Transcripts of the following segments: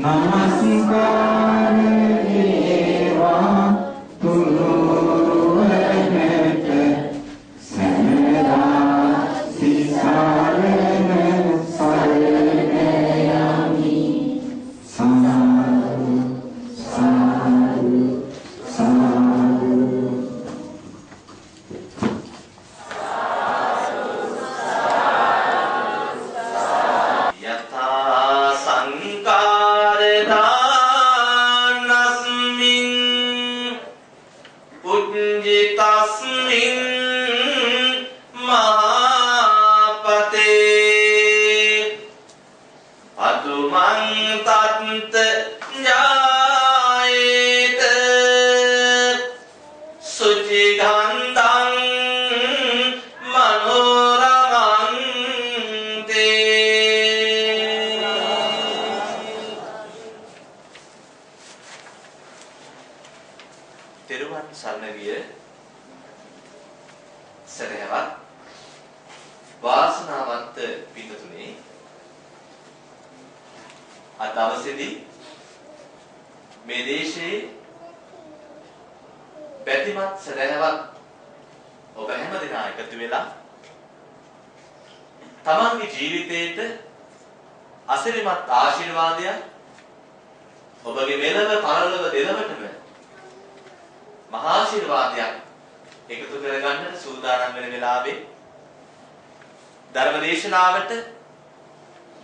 නමස්කාර වේවා තුනුවනට සනදා සිසරණ සරණ යමි සාදු සාදු සාදු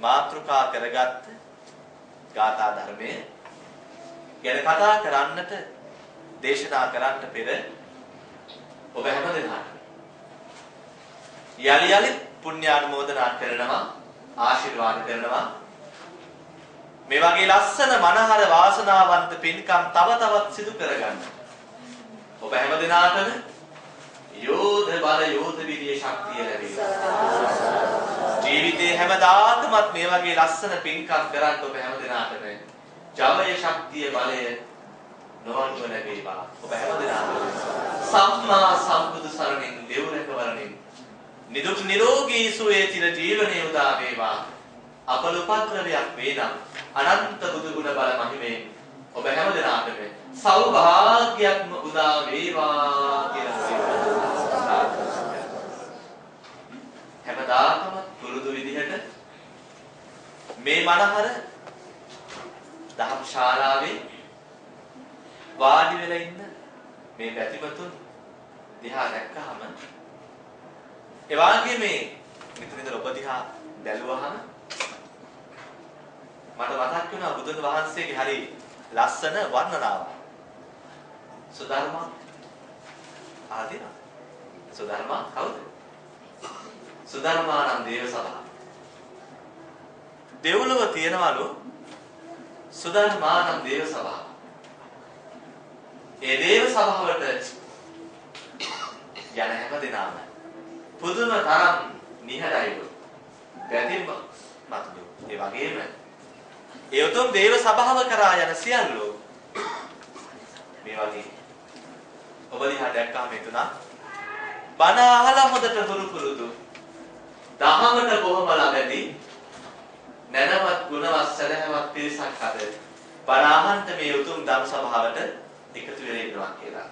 මාතෘකා කරගත්ත ගාථා ධර්මය ගැන කතා කරන්නට දේශනා කරන්නට පෙර ඔබ හැම දෙනාට යලි යලි පුණ්‍යානුමෝදනා කරනවා ආශිර්වාද කරනවා මේ වගේ ලස්සන මනහර වාසනාවන්ත පින්කම් තව තවත් සිදු කරගන්න ඔබ හැම දෙනාටම යෝධ බල යෝධ විරිය ශක්තිය ලැබේවා ජීවිතේ හැමදාකමත් මේ වගේ ලස්සන පින්කම් කරන් ඔබ හැම දිනාටම ජවය ශක්තිය බලය නොවන්ව ලැබේවා ඔබ හැම දිනාටම සම්මා සම්බුදු සරණින් දෙවරක වරණින් නිදුක් නිරෝගී සුවය චිර ජීවනයේ උදා වේවා අපලුපක්‍රමයක් වේනම් අනන්ත බුදු ගුණ බල මහිමෙන් ඔබ හැම දිනාටම සෞභාග්‍යයක්ම උදා වේවා කියලා හැමදාකම පුරුදු විදිහට මේ මනහර දහම් ශාලාවේ වාඩි වෙලා ඉන්න මේ පැතිමතුන් දිහා දැක්කහම ඒ වාගේ මේ නිතර ඔබ දිහා බැලුවහම මට මතක් වෙනවා බුදුන් වහන්සේගේ හරි ලස්සන වර්ණනාවක් සුධර්ම ආදීන සුධර්ම කවුද සුධර්මානන්ද දේව සභාව දෙව්ලොව තියනවලු සුධර්මානන්ද දේව සභාව ඒ දේව සභාවට යන හැම දිනම පුදුම තරම් නිහඬයිලු පැතිම මතුලු ඒ වගේම ඒ උතුම් දේව සභාව කරා යන සියල්ලෝ මේ වගේ ඔබ දිහා දැක්කම හිතුණා බණ අහලා හොඳට හුරු පුරුදු දහමට බොහොම ළඟදී නැනවත් ගුණවත් සදහවත් පිරිසක් අද බණ අහන්න මේ උතුම් ධම් සභාවට එකතු වෙලා ඉන්නවා කියලා.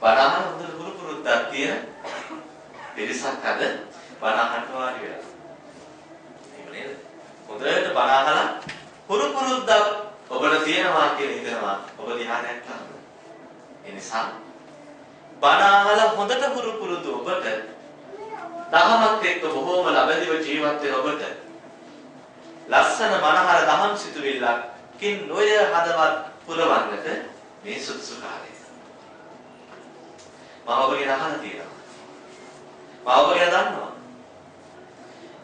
බණ අහන හොඳට හුරු පුරුද්දක් තියෙන පිරිසක් අද බණ අහන්න වාඩි වෙලා. එහෙම නේද? හොඳට බණ අහලා හුරු පුරුද්දක් ඔබට තියෙනවා කියලා හිතනවා ඔබ දිහා දැක්කම. ඒ නිසා බණ අහලා හොඳට හුරු පුරුදු ඔබට දහමත් එක්ක බොහෝම ලබදිව ජීවත් වෙන ඔබට ලස්සන මනහර දහම් සිතුවිල්ලකින් නොය හදවත් පුරවන්නට මේ සුදුසු කාලය. මම ඔබගෙන් අහලා තියෙනවා. මම ඔබගෙන් දන්නවා.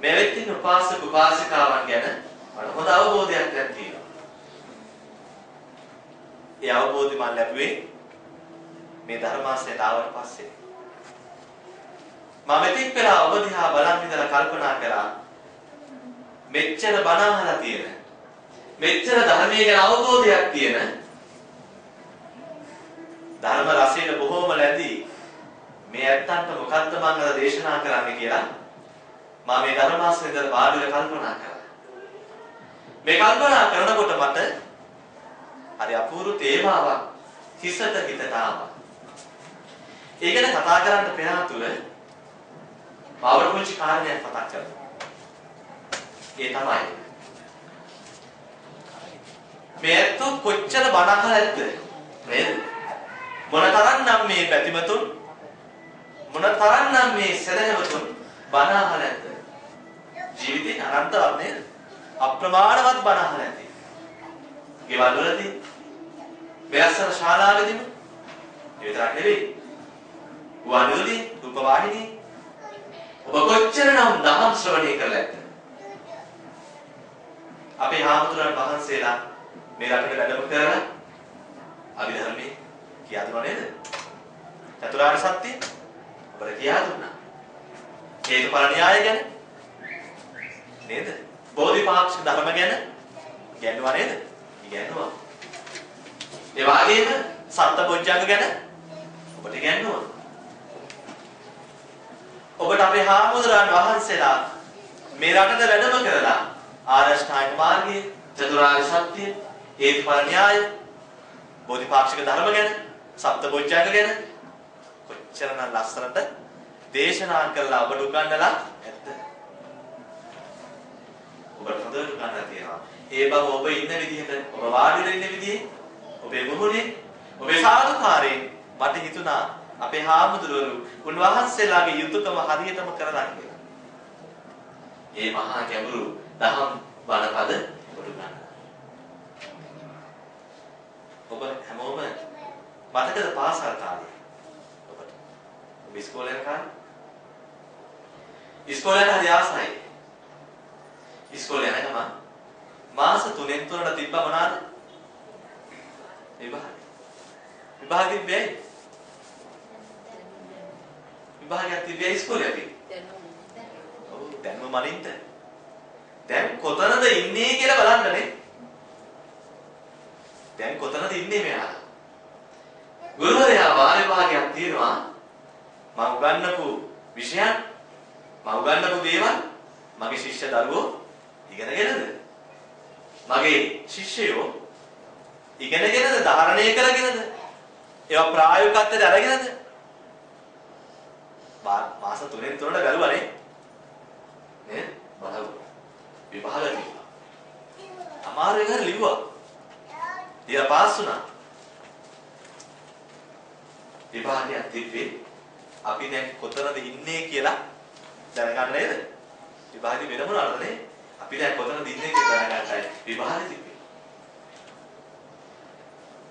මේ වෙච්චින උපාසක උපාසිකාවන් ගැන මට හොඳ අවබෝධයක් තියෙනවා. ඒ අවබෝධය මම ලැබුවේ මේ ධර්මාසනයට ආවට පස්සේ. මම මෙතෙක් පෙර ඔබ දිහා බලන් ඉඳලා කල්පනා කරා මෙච්චර බණ අහලා තියෙන මෙච්චර ධර්මයේ ගැන අවබෝධයක් තියෙන ධර්ම රසයට බොහෝම ලැබී මේ ඇත්තන්ට මොකද්ද මම අද දේශනා කරන්නේ කියලා මම මේ ධර්මාසනයේ වාඩිව කල්පනා කරා. මේ කල්පනා කරනකොට මට හරි අපූර්ව තේමාවක් හිසට හිතට ආවා. ඒ ගැන කතා කරන්න පෙර ආතුර මාවට පුංචි කාරණයක් මතක් කරගන්න. ඒ තමයි මේත් කොච්චර බණ අහලා ඇද්ද නේද? මොනතරම්නම් මේ පැතිමතුන් මොනතරම්නම් මේ සදහැවතුන් බණ අහලා ඇද්ද? ජීවිතේ අනන්තවත් නේද? අප්‍රමාණවත් බණ අහලා ඇති. ගෙවල් වලදී මෙලස්සන ශාලාවෙදීම ඒ විතරක් නෙවෙයි. වුවන්විදුලි රූපවාහිනී ඔබ කොච්චරනම් දහම් ශ්‍රවණය කරලා ඇද්ද? අපේ හාමුදුරන් වහන්සේලා මේ රටේ වැඩම කරලා අභිධර්මයේ කියා දුන්නා නේද? චතුරාර්ය සත්‍ය ඔබට කියා දුන්නා. හේතුඵල න්‍යාය ගැන නේද? බෝධිපාක්ෂික ධර්ම ගැන ඉගෙනුවා නේද? ඉගෙනුවා. ඒ වගේම සත්බොජ්ජංග ගැන ඔබට ඉගෙනුවා. ඔබට අපේ හාමුදුරන් වහන්සේලා මේ රටට වැඩම කරලා ආරෂ්ඨායක මාර්ගයේ චතුරාර්ය සත්‍ය හේතුඵල න්‍යාය බෝධිපාක්ෂික ධර්ම ගැන සත්බොජ්ජංග ගැන කොච්චරනම් ලස්සනට දේශනා කරලා ඔබට උගන්වලා ඇත්ද? ඔබට හොඳට උගන්වලා තියෙනවා. ඒ බව ඔබ ඉන්න විදිහට ඔබ වාඩිලා ඉන්න විදිහේ ඔබේ මුහුණේ ඔබේ සාදුකාරයෙන් මට හිතුණා අපේ හාමුදුරුවෝ උන්වහන්සේලාගේ යුතුයකම හරියටම කරලා කියලා. ඒ මහා ගැඹුරු දහම් බණපද ඔබට ගන්න. ඔබ හැමෝම මතකද පාසල් කාලේ? ඔබට ඔබ ඉස්කෝලේ යන කාලේ? ඉස්කෝලේ යන හරි ආසයි. ඉස්කෝලේ යන ගමන් මාස 3න් 3ට තිබ්බ මොනවාද? විභාග. විභාග තිබ්බේ? විභාගයක් තිබ්බේ ඉස්කෝලේ අපි. ඔව් දැන්ම මනින්ද? දැන් කොතනද ඉන්නේ කියලා බලන්නනේ. දැන් කොතනද ඉන්නේ මෙයා? ගුරුවරයා වාර විභාගයක් තියෙනවා. මම උගන්වපු විෂයන් මම උගන්වපු දේවල් මගේ ශිෂ්‍ය දරුවෝ ඉගෙනගෙනද? මගේ ශිෂ්‍යයෝ ඉගෙනගෙනද ධාරණය කරගෙනද? ඒවා ප්‍රායෝගිකත්වයට අරගෙනද? මාස 3න් 3ට බැලුවානේ. නේද? බලව. විභාග තිබ්බා. අමාරු එකකට ලිව්වා. ඊට පාස් වුණා. විභාගයක් තිබ්බේ අපි දැන් කොතනද ඉන්නේ කියලා දැනගන්න නේද? විභාගෙ වෙන මොනවාද නේ? අපි දැන් කොතනද ඉන්නේ කියලා දැනගන්නයි විභාගෙ තිබ්බේ.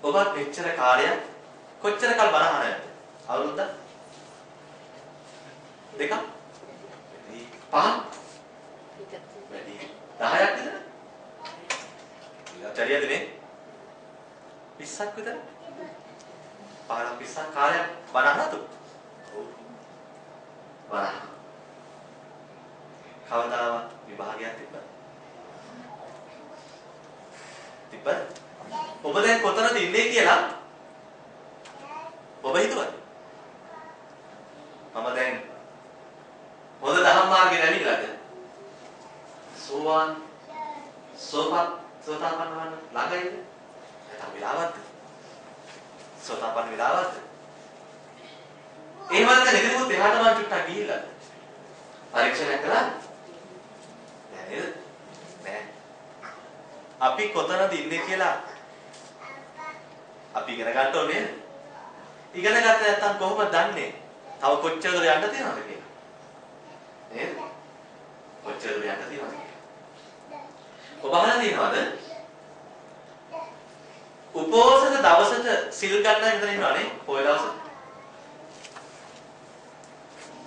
ඔබත් මෙච්චර කාලයක් කොච්චර කල් බණ අහනවද? අවුරුද්දක්? දෙකක්? පහක්? වැඩි 10ක් විතර? ඉලක්කරියද නේ? 20ක් විතර? 15ක් 20ක් කාලයක් බණ අහනද? ඔව්. බණ. කවදාවත් විභාගයක් තිබ්බද? තිබ්බද? ඔබ දැන් කොතනද ඉන්නේ කියලා ඔබ හිතුවද? මම දැන් හොඳ දහම් මාර්ගේ නැමිලාද? සෝවාන් සෝතාපන්න වන්න ළඟයිද? නැත්නම් විලාවත්ද? සෝතාපන්න විලාවත්ද? එහෙමද නෙදිමුත් එහාට මං චුට්ටක් ගිහිල්ලාද? පරීක්ෂණයක් කළාද? නෑ නේද? නෑ. අපි කොතනද ඉන්නේ කියලා අපි ඉගෙන ගන්න ඕනේ නේද? ඉගෙන ගත්තේ නැත්නම් කොහොමද දන්නේ? තව කොච්චර දුර යන්න තියෙනවද කියලා? නේද? කොච්චර දුර යන්න තියෙනවද කියලා? ඔබ අහලා තියෙනවද? උපෝසථ දවසට සිල් ගන්න විතර ඉන්නවනේ පොය දවසට.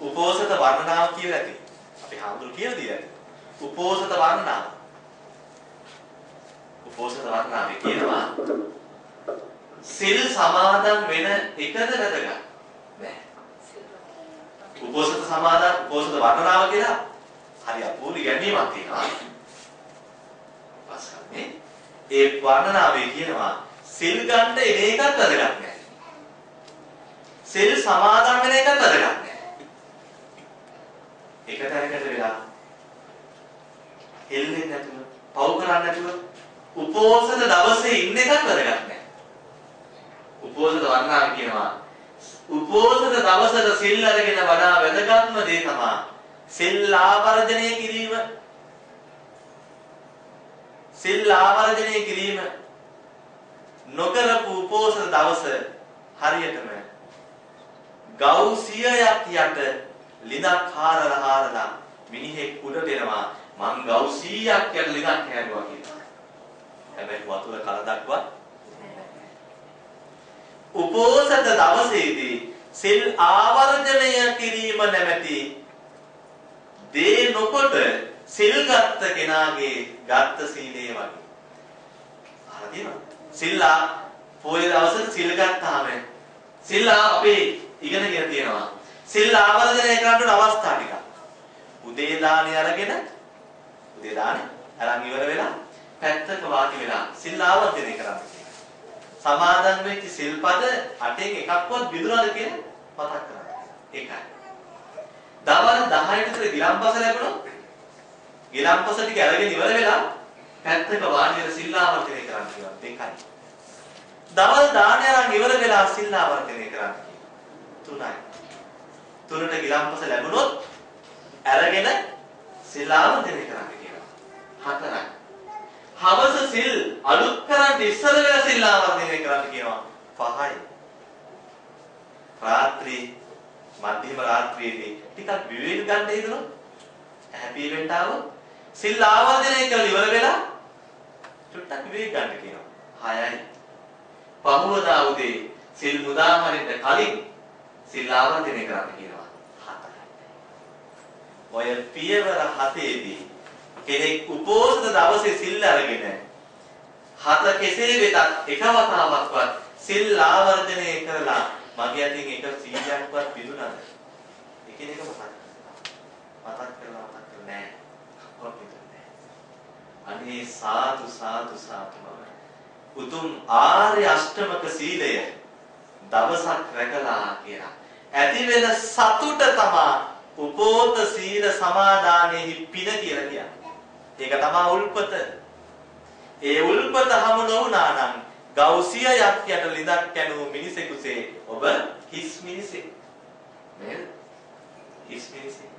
උපෝසථ වර්ණනාව කියලා ඇති. අපි හාමුදුරු කියලා දීලා ඇති. උපෝසථ වර්ණනාව. උපෝසථ වර්ණනාවේ කියනවා සිල් සමාදන් වෙන එකද වැදගත් නෑ. උපෝසථ සමාදන් උපෝසථ වර්ණනාව කියලා හරි අපූර්ව ගැනීමක් තියෙනවා. පස්කන්නේ ඒ වර්ණනාවේ කියනවා සිල් ගන්න එන එකත් වැදගත් නෑ. සිල් සමාදන් වෙන එකත් වැදගත් නෑ. එක තැනකට වෙලා හෙල්ලෙන්නේ නැතුව පව් කරන්නේ නැතුව උපෝසත දවසේ ඉන්න එකත් වැදගත් නැහැ. උපෝසත වන්නාම කියනවා උපෝසත දවසට සිල් අරගෙන වඩා වැදගත්ම දේ තමයි සිල් ආවර්ජනය කිරීම. සිල් ආවර්ජනය කිරීම නොකරපු උපෝසත දවස හරියටම ගව් 100ක් යට ලිඳක් හාරලා මිනිහෙක් උඩට එනවා මං ගව් 100ක් යට ලිඳක් හැදුවා කියලා. හැබැයි වතුර කලදක්වත් උපෝසත දවසේදී සිල් ආවර්ජනය කිරීම නැමැති දේ නොකොට සිල් ගත්ත කෙනාගේ ගත්ත සීලය වගේ. හරිද? සිල්ලා පොයේ දවසේ සිල් ගත්තාම සිල්ලා අපි ඉගෙනගෙන තියෙනවා. සිල් ආවර්ජනය කරන්න අවස්ථා ටිකක්. උදේ දානේ අරගෙන උදේ දානේ අරන් ඉවර වෙලා පැත්තක වාඩි වෙලා සිල් ආවර්ජනය කරන්න කියනවා. සමාදන් වෙච්ච සිල්පද 8න් එකක්වත් බිඳුනද කියලා මතක් කරගන්න. ඒකයි. දවල් 10ට විතර ගිලම්පස ලැබුණොත් ගිලම්පස ටික අරගෙන ඉවර වෙලා පැත්තක වාඩි වෙලා සිල් ආවර්ජනය කරන්න කියනවා. ඒකයි. දවල් දානේ අරන් ඉවර වෙලා සිල් ආවර්ජනය කරන්න කියනවා. 3යි. 3ට ගිලම්පස ලැබුණොත් අරගෙන සිල් ආවර්ජනය කරන්න කියනවා. 4යි. හවස සිල් අලුත් කරන් ඉස්සර වෙලා සිල් ආවර්ජනය කරන්න කියනවා. 5යි. රාත්‍රී මධ්‍යම රාත්‍රියේදී ටිකක් විවේක ගන්න හිතනවා. හැපි වෙන්න ආවොත් සිල් ආවර්ජනය කරලා ඉවර වෙලා චුට්ටක් විවේක ගන්න කියනවා. 6යි. පහවදා උදේ සිල් මුදා හරින්න කලින් සිල් ආවර්ජනය කරන්න කියනවා. 7යි. ඔය පියවර 7ේදී කෙනෙක් උපෝසත දවසේ සිල් අරගෙන 7 කෙසේ වෙතත් එක වතාවක්වත් සිල් ආවර්ජනය කරලා මගේ අතින් එක 100ක්වත් බිඳුනද? එකිනෙක මතක් කරලා නැහැ. කොහොමද? අනේ සාදු සාදු සාදු උතුම් ආර්ය අෂ්ටමක සීලය දවසක් රැකලා කියලා. ඇති වෙන සතුට තමයි උපෝත සීල සමාදානෙහි පින කියලා කියන්නේ. ඒක තමයි උල්පත. ඒ උල්පත හමු නොවුනා නම් ගෞසියක් යට ලිඳක් කැණු මිනිසෙකුසේ ඔබ හිස් මිනිසෙක්. නේද? හිස් මිනිසෙක්.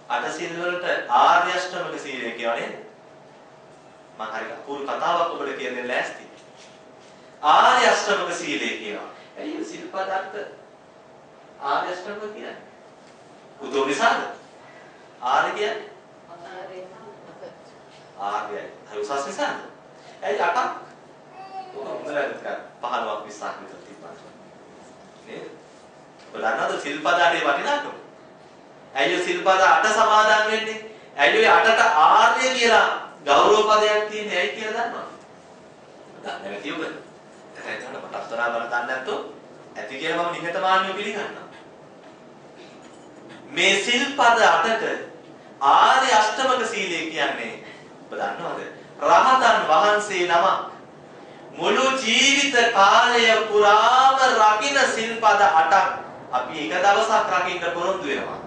අටසිල් වලට ආර්ය අෂ්ටමක සීලය කියනවා නේද? මම හරි අපූර්ව කතාවක් ඔබට කියන්නේ ලෑස්ති. ආර්ය අෂ්ටමක සීලය කියනවා. එයි සිල්පදත් ආර්ය අෂ්ටමක කියන්නේ. උදෝ නිසාද? ආර්ය කියන්නේ ආර්යයි. හරි උසස් නිසාද? ඇයි 8ක්? ඔක හොඳට 15ක් 20ක් විතර තිබ්බා. නේද? ඔබ දන්නවද සිල්පදාගේ වටිනාකම? ඇයි ඔය සිල්පද 8 සමාදන් වෙන්නේ? ඇයි ඔය 8ට ආර්ය කියලා ගෞරව පදයක් තියෙන්නේ? ඇයි කියලා දන්නවද? දන්නේ නැති ඔබ. එතන මට අස්තරා බල දන්නේ නැත්තෝ ඇති කියලා මම නිහතමානීව පිළිගන්නවා. මේ සිල්පද 8ට ආර්ය අෂ්ටමක සීලය කියන්නේ ඔබ දන්නවද? රහතන් වහන්සේ නම මුළු ජීවිත කාලය පුරාම රකින්න සිල්පද 8ක් අපි එක දවසක් රකින්න පොරොන්දු වෙනවා.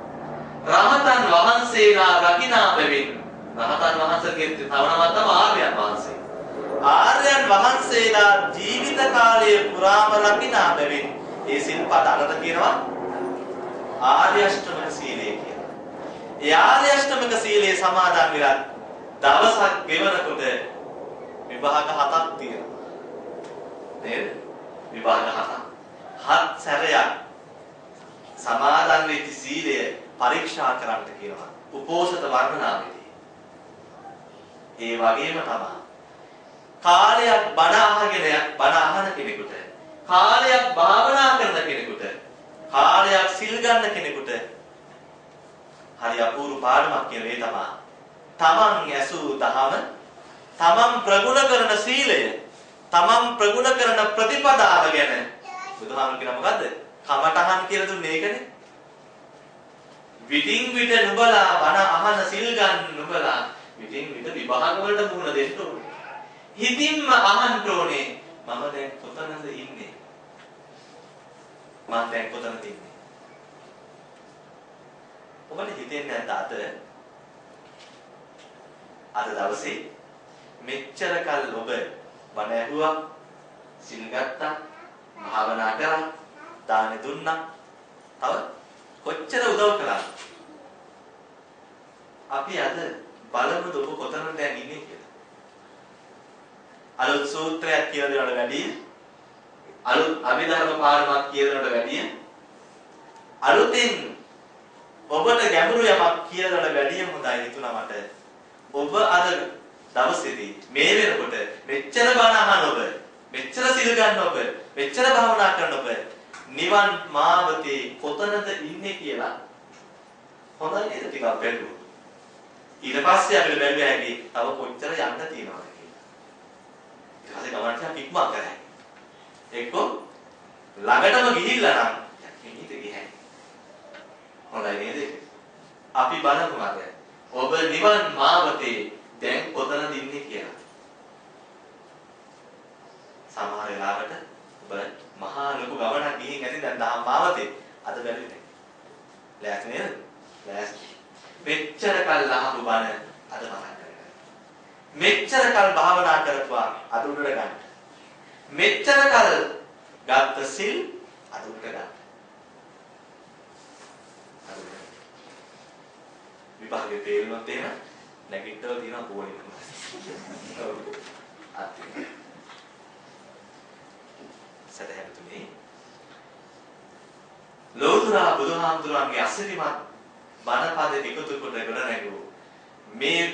රහතන් වහන්සේලා රකින්නා බැවින් රහතන් වහන්සේගේ තව නමක් තමයි ආර්යයන් වහන්සේ. ආර්යයන් වහන්සේලා ජීවිත කාලය පුරාම රකින්නා බැවින් ඒ සිල්පද 8ට කියනවා ආර්ය අෂ්ටමක සීලය කියලා. ඒ ආර්ය අෂ්ටමක සීලේ සමාදන් වෙලා දවසක් ගෙවනකොට විභාග 7ක් තියෙනවා. නේද? විභාග 7ක්. 7 සැරයක් සමාදන් වෙච්ච සීලය පරීක්ෂා කරන්න කියනවා. උපෝසත වර්ණනාවේදී. ඒ වගේම තමයි කාලයක් බණ අහන කෙනෙකුට, කාලයක් භාවනා කරන කෙනෙකුට, කාලයක් සිල් ගන්න කෙනෙකුට හරි අපූර්ව පාඩමක් කියන ඒ තමයි තමන් ඇසූ දහම, තමන් ප්‍රගුණ කරන සීලය, තමන් ප්‍රගුණ කරන ප්‍රතිපදාව ගැන බුදුහාමුදුරුවෝ කියන මොකද්ද? කමඨහන් කියලා දුන්නේ ඒකනේ. විටින් විට නුඹලා බණ අහන සිල් ගන්න නුඹලා විටින් විට විභාග වලට මුහුණ දෙන්න ඕනේ. හිතින්ම අහන්න ඕනේ මම දැන් කොතනද ඉන්නේ? මම දැන් කොතනද ඉන්නේ? ඔබට හිතෙන්නේ නැද්ද අද අද දවසේ මෙච්චර කල් ඔබ බණ ඇහුවා, සිල් ගත්තා, භාවනා කරා, දාන දුන්නා. තව කොච්චර උදව් කළාද? අපි අද බලමු ඔබ කොතනද දැන් ඉන්නේ කියලා. අලුත් සූත්‍රයක් කියලා දෙනවට වැඩිය, අලුත් අභිධර්ම පාඩමක් කියලා දෙනවට වැඩිය, අලුතින් ඔබට ගැඹුරු යමක් කියලා දෙනවට වැඩිය හොඳයි හිතුණා මට. ඔබ අද දවසේදී මේ වෙනකොට මෙච්චර බණ අහන ඔබ, මෙච්චර සිල් ගන්න ඔබ, මෙච්චර භාවනා කරන ඔබ නිවන් මාවතේ කොතනද ඉන්නේ කියලා හොඳයි නේද ටිකක් බැලුවොත්. ඊට පස්සේ අපිට බැලුවා හැකි තව කොච්චර යන්න තියෙනවද කියලා. ඊට පස්සේ ගමන් ටිකක් ඉක්මන් කරා. එක්ක ළඟටම ගිහිල්ලා නම් මෙහිට ගියයි. හොඳයි නේද? අපි බලමු අද ඔබ නිවන් මාවතේ දැන් කොතනද ඉන්නේ කියලා. සමහර වෙලාවට ඔබ මහා ලොකු ගමනක් ගිහින් ඇති දැන් දහම් මාවතේ අද බැලුවේ නැහැ. ලෑස්ති නේද? ලෑස්ති. මෙච්චර කල් අහපු බණ අද මතක් කරගන්න. මෙච්චර කල් භාවනා කරපුවා අද උඩට ගන්න. මෙච්චර කල් ගත්ත සිල් අද උඩට ගන්න. විභාගයේ තේරුණොත් එහෙම නැගිටවල තියෙනවා පොණින්. ඔව්. අත්ති. සදහැතුනේ ලෝතුරා බුදුහාමුදුරන්ගේ අසිරිමත් බණපද එකතු කොට ගොඩනැගූ මේ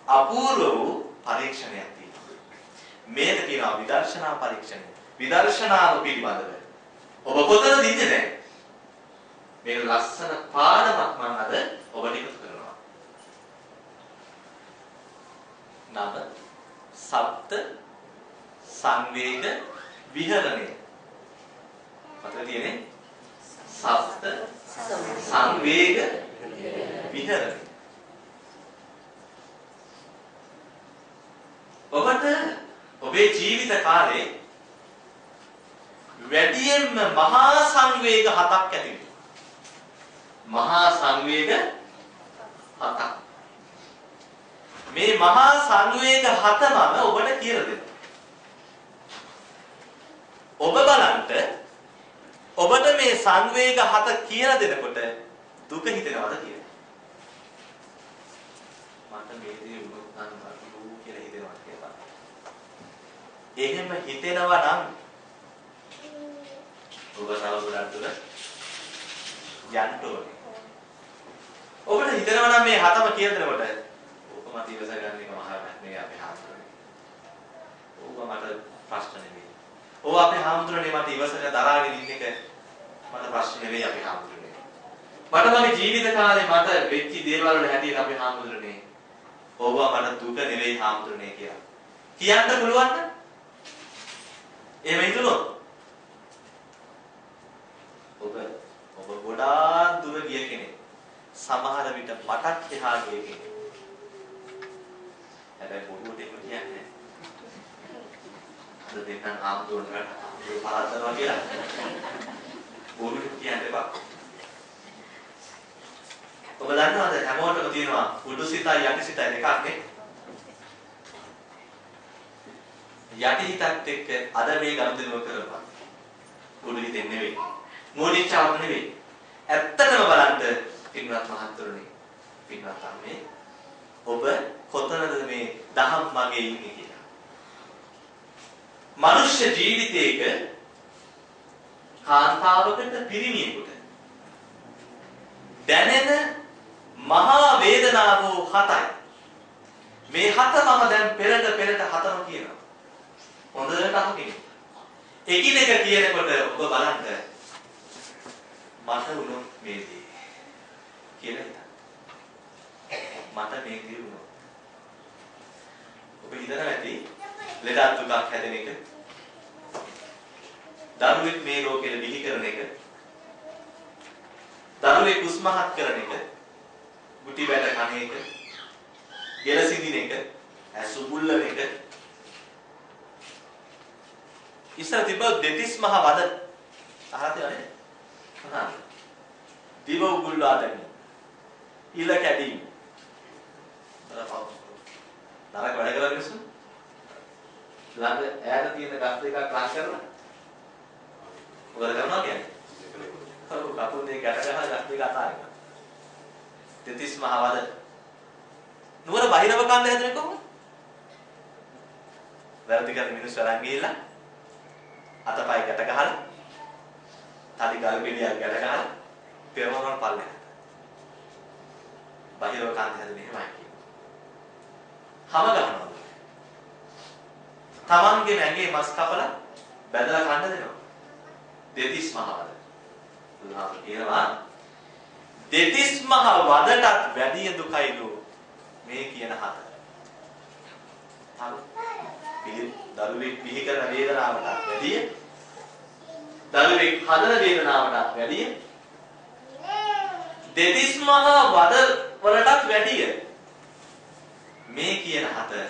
අපූර්ව වූ පරීක්ෂණයක් තියෙනවා. මේක කියනවා විදර්ශනා පරීක්ෂණය. විදර්ශනාව පිළිබඳව ඔබ කොතනද ඉන්නේ දැන්? මේක ලස්සන පාඩමක් මම අද ඔබට එකතු කරනවා. නම සප්ත සංවේග විහරණය. මතක තියෙන්නේ සප්ත සංවේග විහරණය. ඔබට ඔබේ ජීවිත කාලේ වැඩියෙන්ම මහා සංවේග 7ක් ඇති වෙනවා. මහා සංවේග 7ක්. මේ මහා සංවේග 7ම ඔබට කියලා දෙනවා. ඔබ බලන්න ඔබට මේ සංවේග 7 කියලා දෙනකොට දුක හිතෙනවද කියලා? මට මේ දේ වුණොත් නම් දුක කියලා හිතෙනවා කියලා. එහෙම හිතෙනවා නම් ඔබ සාවුලට දුර යන්න ඕනේ. ඔබට හිතෙනවා නම් මේ 7ම කියලා දෙනකොට ඕක මත ඉවස ගන්න එක මහා ප්‍රශ්නේ අපේ හාමුදුරනේ. ඕක මට ප්‍රශ්න නෙමෙයි. ඔව් අපේ හාමුදුරනේ මට ඉවසක දරාගෙන ඉන්න එක මට ප්‍රශ්න නෙවෙයි අපේ හාමුදුරනේ. මට මගේ ජීවිත කාලේ මට වෙච්ච දේවල් වල හැටියට අපේ හාමුදුරනේ ඕවා මට දුක නෙවෙයි හාමුදුරනේ කියලා කියන්න පුළුවන් නේද? එහෙම හිතුනොත් ඔබ ගොඩාක් දුර ගිය කෙනෙක්. සමහර විට මටත් එහා ගිය කෙනෙක්. හැබැයි බොරුවට එහෙම කියන්නේ නැහැ. අද දෙන්න ආම්දුරට පාරදනවා කියලා. බොරුවට කියන්න එපා. ඔබ දන්නවද හැමෝටම තියෙනවා උඩු සිතයි යටි සිතයි දෙකක් නේ. යටි හිතත් එක්ක අද මේ ගනුදෙනුව කරපන්. උඩු හිතෙන් නෙවෙයි. මොනිචාව නෙවෙයි. ඇත්තටම බලන්න පින්වත් මහත්තුරුනි. පින්වත් අම්මේ ඔබ කොතනද මේ දහම් මගේ ඉන්නේ කියලා. මනුෂ්‍ය ජීවිතයක කාන්තාවකට පිරිමියෙකුට දැනෙන මහා වේදනාව 7යි. මේ 7 මම දැන් පෙරට 7ම කියනවා. හොඳට අහගෙන. එකිනෙක කියනකොට ඔබ බලන්න මට උනොත් මේ දේ කියලා හිතන්න. මට මේ දේ උනොත්. ඔබ හිතනවා ඇති ලෙඩක් දුකක් හැදෙන එක. දරුවෙක් මේ ලෝකෙට බිහි කරන එක. දරුවෙක් කුස්මහත් කරන එක. ගුටි බැල කන එක. ගෙල සිඳින එක. ඇසුබුල්ලන එක. ඉස්සර තිබ්බ දෙතිස් මහ වද අහලා තියෙනවද? මොනවාද? දිව උගුල්ලා දැමීම. ඉල කැඩීම. බලපං. නරක වැඩ කරලා මිනිස්සු ළඟ ඈත තියෙන ගස් දෙකක් ලං කරලා මොකද කරනවා කියන්නේ? ඔව් කකුල් දෙක ගැට ගහලා ගස් දෙක අතාරිනවා. දෙතිස් මහවද නුවර බහිරව කන්ද හැදෙන්නේ කොහොමද? වැරදි කරන මිනිස්සු අරන් ගිහිල්ලා අතපය ගැට ගහලා තඩි ගල් ගෙඩියක් ගැට ගහලා පෙරමරන පල්ලෙහාට. බහිරව කන්ද හැදෙන්නේ එහෙමයි කියන්නේ. හැම ගහනවා. තමන්ගේ නැගේ මස් කපලා බැදලා කන්න දෙනවා. දෙතිස් මහවද. උදාහරණ කියනවා දෙතිස් මහ වදටත් වැඩි දුකයිලු මේ කියන හතර. හරි. දරුවෙක් බිහි කරන වේදනාවට වැඩිය දරුවෙක් හදන වේදනාවට වැඩිය දෙතිස් මහ වද වලටත් වැඩිය මේ කියන හතර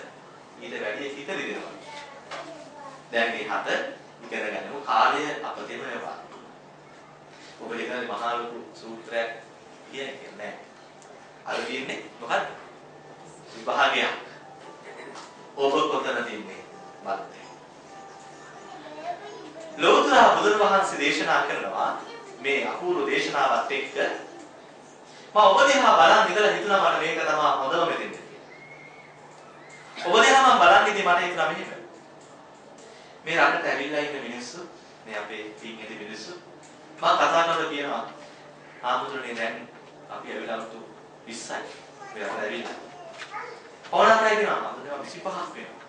ඊට වැඩිය හිත රිදෙනවා. දැන් මේ හතර ඉගෙන ගන්නකො කාලය අපතේම වේවා. ඔබ හිතන්නේ මහා ලොකු සූත්‍රයක් කියන්නේ නැහැ. අර කියන්නේ මොකක්ද? විභාගයක්. ඔබ කොතනද ඉන්නේ? බලන්න. ලෝතර බුදුන් වහන්සේ දේශනා කරනවා මේ අපූර්ව දේශනාවත් එක්ක මම ඔබ දිහා බලන් ඉඳලා හිතුණා මට මේක තමයි හොඳම මෙතෙන්ද කියලා. ඔබ දිහා මම බලන් ඉඳි මට හිතුණා මෙහෙම. මේ රටට ඇවිල්ලා ඉන්න මිනිස්සු මේ අපේ ටීම් එකේ මිනිස්සු මම කතා කරලා කියනවා ආමුදුනේ දැන් අපි ඇවිල්ලා වුතු 20යි මේ රටට ඇවිල්ලා. ඕනක් අය කියනවා ආමුදුනේ 25ක් වෙනවා.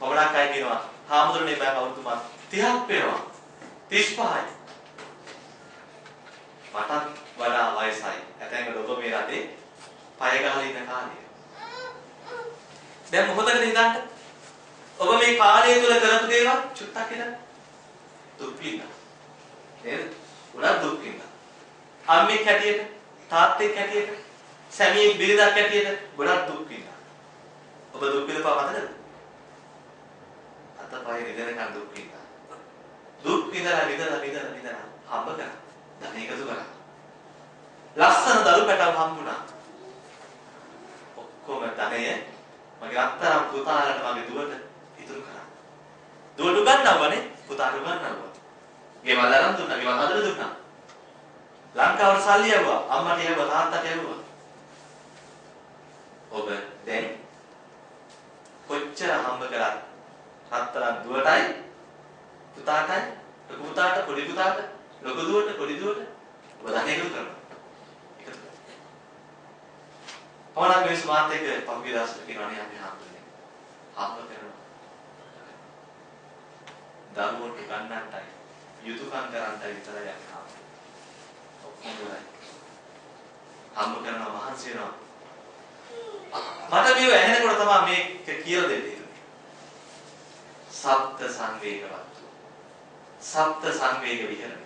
ඕනක් අය කියනවා ආමුදුනේ බෑ අවුරුදු 30ක් වෙනවා. 35යි. මටත් වඩා වයසයි. ඇතැම් ඔබ මේ රටේ පය ගහලා ඉන්න කාලේ. දැන් මොකටද හිතන්නේ? ඔබ මේ කාලය තුල කරපු දේවල් චුට්ටක් කියලා දුක් විඳා. නේද? උඩ දුක් විඳා. අම්මෙක් හැටියට, තාත්තෙක් හැටියට, සැමියෙක් බිරිඳක් හැටියට ගොඩක් දුක් විඳා. ඔබ දුක් විඳපුවා මතකද? අතපය නිදනකන් දුක් විඳා. දුක් විඳලා හම්බ කරා. දැන් ඒකතු කරා. ලස්සන දරු පැටව හම්බුණා. ඔක්කොම ධනෙය මගේ අත්තරම් පුතාලට මගේ දුවට ඉතුරු කරා. දුවට උගන්වන්නේ පුතාට උගන්වනවා. ගෙවල් අරන් දුන්නා, ගෙවල් හදලා දුන්නා. ලංකාවට සල්ලි යවුවා, අම්මට යවුවා, තාත්තට යවුවා. ඔබ දැන් කොච්චර හම්බ කරාද? අත්තරම් දුවටයි, පුතාටයි, ලොකු පුතාට, පොඩි පුතාට, ලොකු දුවට, පොඩි දුවට ඔබ ධනෙ එකතු කරනවා. එකතු කරනවා. පොණක් මිනිස්සු මාත් එක්ක පහුගිය දවස්වල කියනවානේ අපි හම්බුනේ. හම්බ කරනවා. දරුවන්ට ගන්නන්ටයි යුතුයකම් කරන්ටයි විතරයි අපි හම්බුනේ. ඔක්කොම ගොඩයි. හම්බ කරනවා මහන්සි වෙනවා. මට මේව ඇහෙනකොට තමයි මේක කියලා දෙන්න හිතුනේ. සප්ත සංවේගවත්. සප්ත සංවේග විහරණය.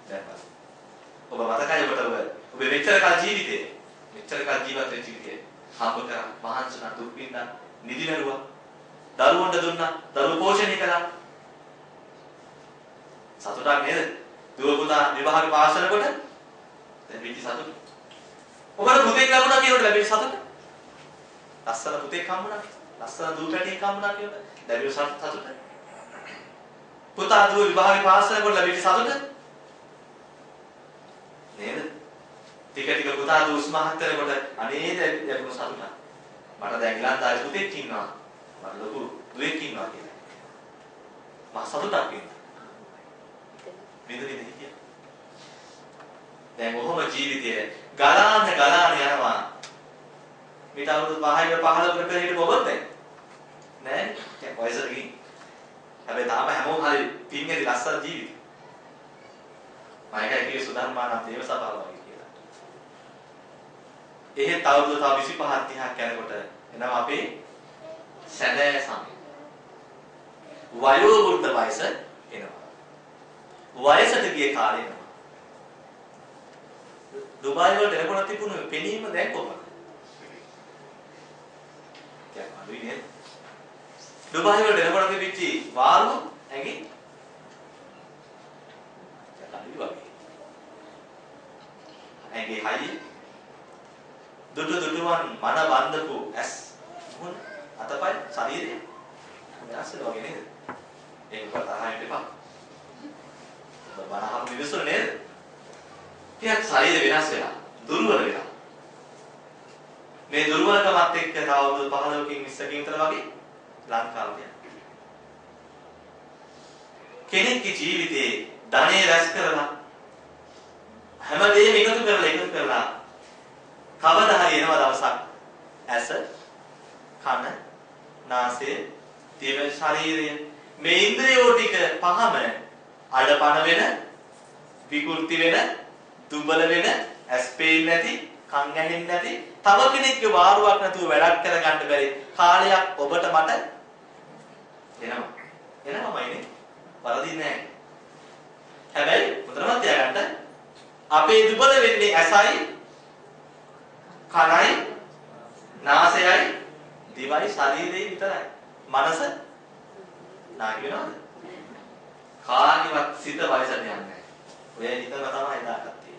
දැන් ඔබ මතකයි ඔබ මෙච්චර කාල ජීවිතේ මෙච්චර කාල ජීවත් වෙච්ච ජීවිතේ හම්බ කරා මහන්සිනා දුක් විඳා නිදි වැරුවා දරුවන්ට දුන්නා දරුවෝ පෝෂණය කළා සතුටක් නේද දුව පුතා විවාහක පාස් කරනකොට දැන් පිටි සතුට ඔබට පුතෙක් ලැබුණා කියනකොට ලැබෙන සතුට ලස්සන පුතෙක් හම්බුණා ලස්සන දූ පැටියෙක් හම්බුණා කියනකොට ලැබෙන සතුට පුතා දුව විවාහක පාස් කරනකොට ලැබෙන සතුට නේද? ටික පුතා දුස්මහත් කරනකොට අනේ දැන් සතුටක්. මට දැන් ඉලන්දාරි පුතෙක් ඉන්නවා. මට ලොකු දුවෙක් ඉන්නවා කියලා. මම සතුටක් වෙනවා. මෙතනදී හිටියා. දැන් කොහොම ජීවිතයේ ගලාන යනවා. මේට අවුරුදු 5යි 15කට පෙර හිටපු ඔබත් දැන් නෑ දැන් වයසට ගිහින්. හැබැයි තාම හැමෝම හරි පින්ගෙදි ලස්සන ජීවිතය. මයිකයි කියේ සුධර්මාන දේව සභාව වගේ කියලා. එහෙත් අවුරුදු තව 25 30ක් යනකොට එනවා අපේ සැදෑ සමය. වයෝ වෘද්ධ වයස එනවා. වයසට ගිය කාලේ එනවා. දුබායි වලට එනකොට තිබුණු පෙනීම දැන් කොහොමද? කියන්න අඩුයි නේද? දුබායි වලට එනකොට තිබිච්ච වාල්ව ඇඟි ඇගේ හයිය දුටුවන් මන වන්දපු ඇස් මොන අතපය ශරීරය වෙනස් වෙනවා වගේ නේද? ඒක තරහින් දෙපා. බනහම විශ්ව නේද? ටිකක් ශරීරය වෙනස් වෙලා දුර්වල වෙලා. මේ දුර්වලකමත් එක්ක තව අවුරුදු 15කින් 20කින් විතර වගේ ලංකාවට යනවා. කෙනෙක්ගේ ජීවිතේ ධනෙ රැස් කරලා හැමදේම එකතු කරලා කවදා හරි එනවා දවසක් ඇස කන නාසය දිව ශරීරය මේ ඉන්ද්‍රියෝ ටික පහම අඩපණ වෙන විකෘති වෙන දුබල වෙන ඇස් පේන්නේ නැති කන් ඇහෙන්නේ නැති තව කෙනෙක්ගේ වාරුවක් නැතුව වැඩක් කරගන්න බැරි කාලයක් ඔබට මට එනවාමයිනේ වරදින්නේ නැහැ. හැබැයි මුද්‍රමත් තියාගන්න අපේ දුබල වෙන්නේ ඇසයි කනයි නාසයයි දිවයි ශරීරයයි විතරයි. මනස නාගි වෙනවද? කානිවත් සිත වයසට යන්නේ නැහැ. ඔය හිතම තමයි දාගත්තේ.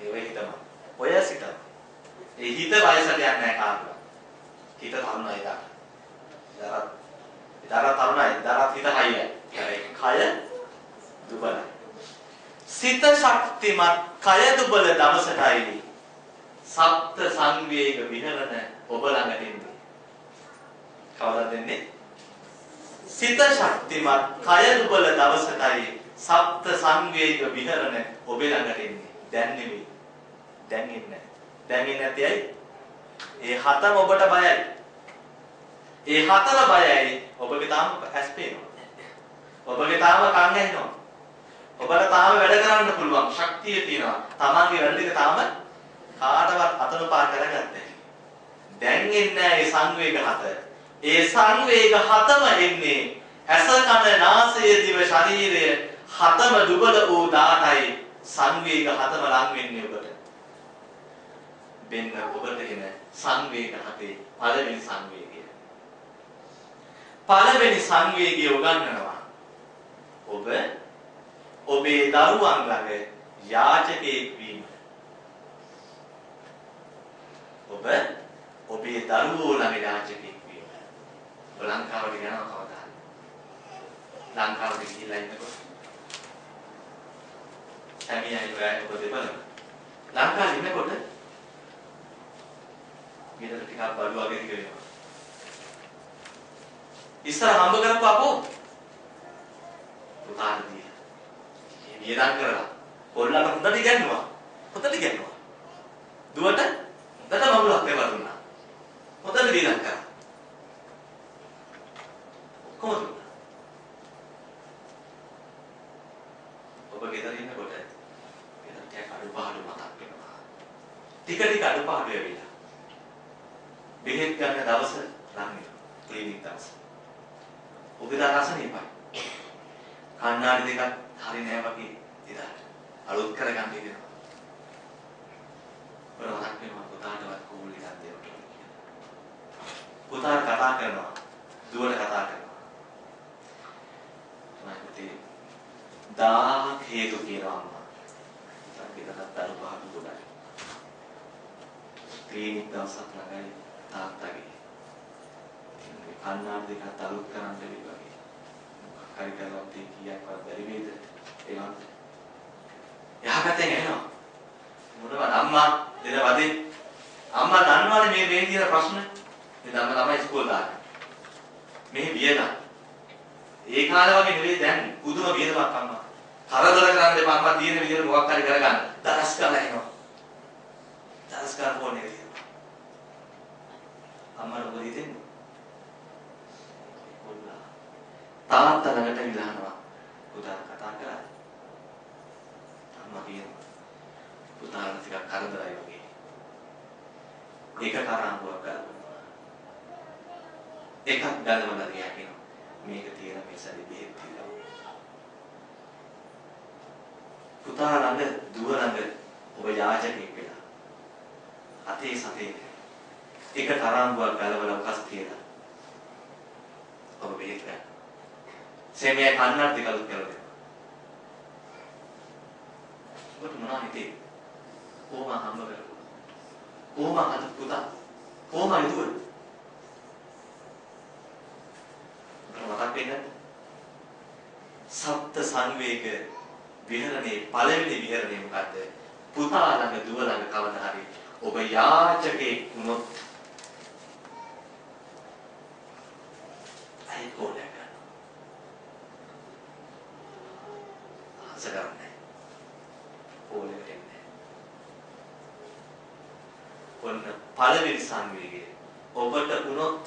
ඒ වෙයි හිතම. ඔය සිත. ඒ හිත වයසට යන්නේ නැහැ කානිවත්. හිත තරුණයි දා. දරත් තරුණයි දරත් හිත හයියයි. කය දුබලයි. සිත ශක්තිමත් කය දුබල දවසටයි සප්ත සංවේග විහරණ ඔබ ළඟට එන්නේ. කවදාද එන්නේ? සිත ශක්තිමත් කය දුබල දවසටයි සප්ත සංවේග විහරණ ඔබ ළඟට එන්නේ. දැන් නෙවෙයි. දැන් එන්නේ. දැන් එන්නේ නැති ඇයි? ඒ හතම ඔබට බයයි. ඒ හතර බයයි ඔබගේ තාම ඇස් පේනවා. ඔබගේ තාම කන් ඇහෙනවා. ඔබට තාම වැඩ කරන්න පුළුවන් ශක්තිය තියෙනවා. තමන්ගේ වැඩ ටික තාම කාටවත් අතනපා කරගත්තේ. දැන් එන්නේ ඒ සංවේග හත. ඒ සංවේග හතම එන්නේ ඇස කන නාසය දිව ශරීරය හතම දුබල වූ දාටයි සංවේග හතම ලං වෙන්නේ ඔබට. වෙන්න ඔබට එන සංවේග හතේ පළවෙනි සංවේගය. පළවෙනි සංවේගය උගන්වනවා. ඔබ ඔබේ දරුවන් ළඟ යාචකයෙක් වීම. ඔබ ඔබේ දරුවෝ ළඟ යාචකයෙක් වීම. ඔබ ලංකාවට යනවා කවදාද? ලංකාවට ගිහිල්ලා ඉන්නකොට හැමියයි ඔයයි ඔබ දෙපළම ලංකාවේ ඉන්නකොට ගෙදර ටිකක් බඩු වගේ ටික වෙනවා. ඉස්සර හම්බ කරපු අපෝ පුතාට දීලා මේ වියදම් කරලා පොල්ලට හොඳට ඉගෙනුවා. හොඳට ඉගෙනුවා. දුවට හොඳට මගුලක් ලැබලා දුන්නා. හොඳට වියදම් කරා. කොහොමද? ඔබ ගෙදර ඉන්නකොට ගෙදර ටික අඩුපාඩු මතක් වෙනවා. ටික අඩුපාඩු වෙවිලා. බෙහෙත් ගන්න දවස ලං වෙනවා. ක්ලිනික් දවස. ඔබේ දාසනීපයි. කන්නාඩි දෙකක් හරි නෑ වගේ ඉදාට අලුත් කරගන්න ඉන්නවා. බලන්න මේ පුතාටවත් කෝල් එකක් දෙන්න කියලා. පුතාට කතා කරනවා. දුවට කතා කරනවා. මම පුතේ 1000ක් හේතු කියනවා අම්මා. තාත්තට අනුභව දුන්නා. ක්ලිනික් දවසක් ළඟයි තාත්තගේ. කන්නාඩි දෙකක් අලුත් කරන්න බැරි වගේ. හරි කරලා තේ කීයක්වත් බැරි වේද? ඒවත් යහපතෙන් එනවා. මොනවද අම්මා දෙන වදේ? අම්මා දන්නවනේ මේ තියෙන ප්‍රශ්න. මේ ධම්ම ළමයි ඉස්කෝල දාන්නේ. මේ වියදම්. ඒ කාලේ වගේ නෙවෙයි දැන් පුදුම වියදමක් අම්මා. කරදර කරන්න එපා අම්මා තියෙන විදිහට මොකක් හරි කරගන්න. දරස් කරලා එනවා. දරස් කරලා ඕනේ විදිහට. අම්මා මොකද හිතෙන්නේ? තාත්තා ළඟට විලානවා. පුතා කතා කරා. අම්මා කියනවා. පුතාට ටිකක් කරදරයි වගේ. ඒක කරාඹුවක් ගන්නවා. එකක් ගලවලා ගියා කියනවා. මේක තියලා මේ සැරේ බෙහෙත් තියලා. පුතා ළඟ දුව ළඟ ඔබ යාචකෙක් වෙලා. අතේ සතේ එක කරාඹුවක් ගලවලා උකස් තියලා. ඔබ බෙහෙත් ගන්න. සෙමිය කන්නත් දෙකලුත් කරලා දෙනවා. ඔබට මොනවා හිතේ? කොහොම හම්බ කරගන්න. කොහොම හද පුතා කොහොම හිතුවද මතක් වෙන්නේ සප්ත සංවේග විහරණේ පළවෙනි විහරණේ මොකද්ද පුතා ළඟ දුව ළඟ කවදා හරි ඔබ යාචකෙක් වුණොත් අයි කොලක අසරන්නේ කොලෙට එන්නේ ඔන්න පළවෙනි සංවේගය ඔබට වුණොත්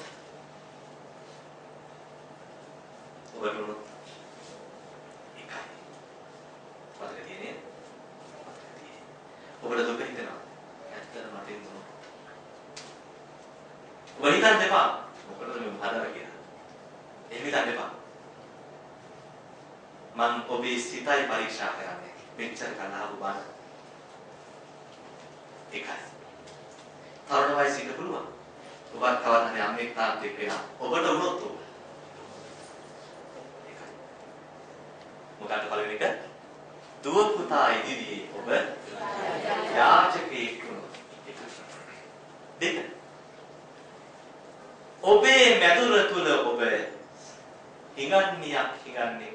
ඔබට දුක හිතෙනවා. ඇත්තටම මට හිතෙනවා. ඔබ හිතන්න එපා. මොකටද මේ හදලා කියලා. එහෙම හිතන්න එපා. මම ඔබේ සිතයි පරීක්ෂා කරන්නේ. මෙච්චර කලාව බාන. ඒකයි. තරුණ වයසේ ඉන්න පුළුවන්. ඔබත් කවදාද අම්මෙක් තාත්තෙක් වෙනවා. ඔබට වුණොත් ඔබ. ඒකයි. මොකක්ද පළවෙනි එක? දුව පුතා ඉදිරියේ ඔබ යාචකයෙක් වුණොත්. දෙක. ඔබේ මැදුර තුල ඔබ හිඟන්නියක් හිඟන්නේ.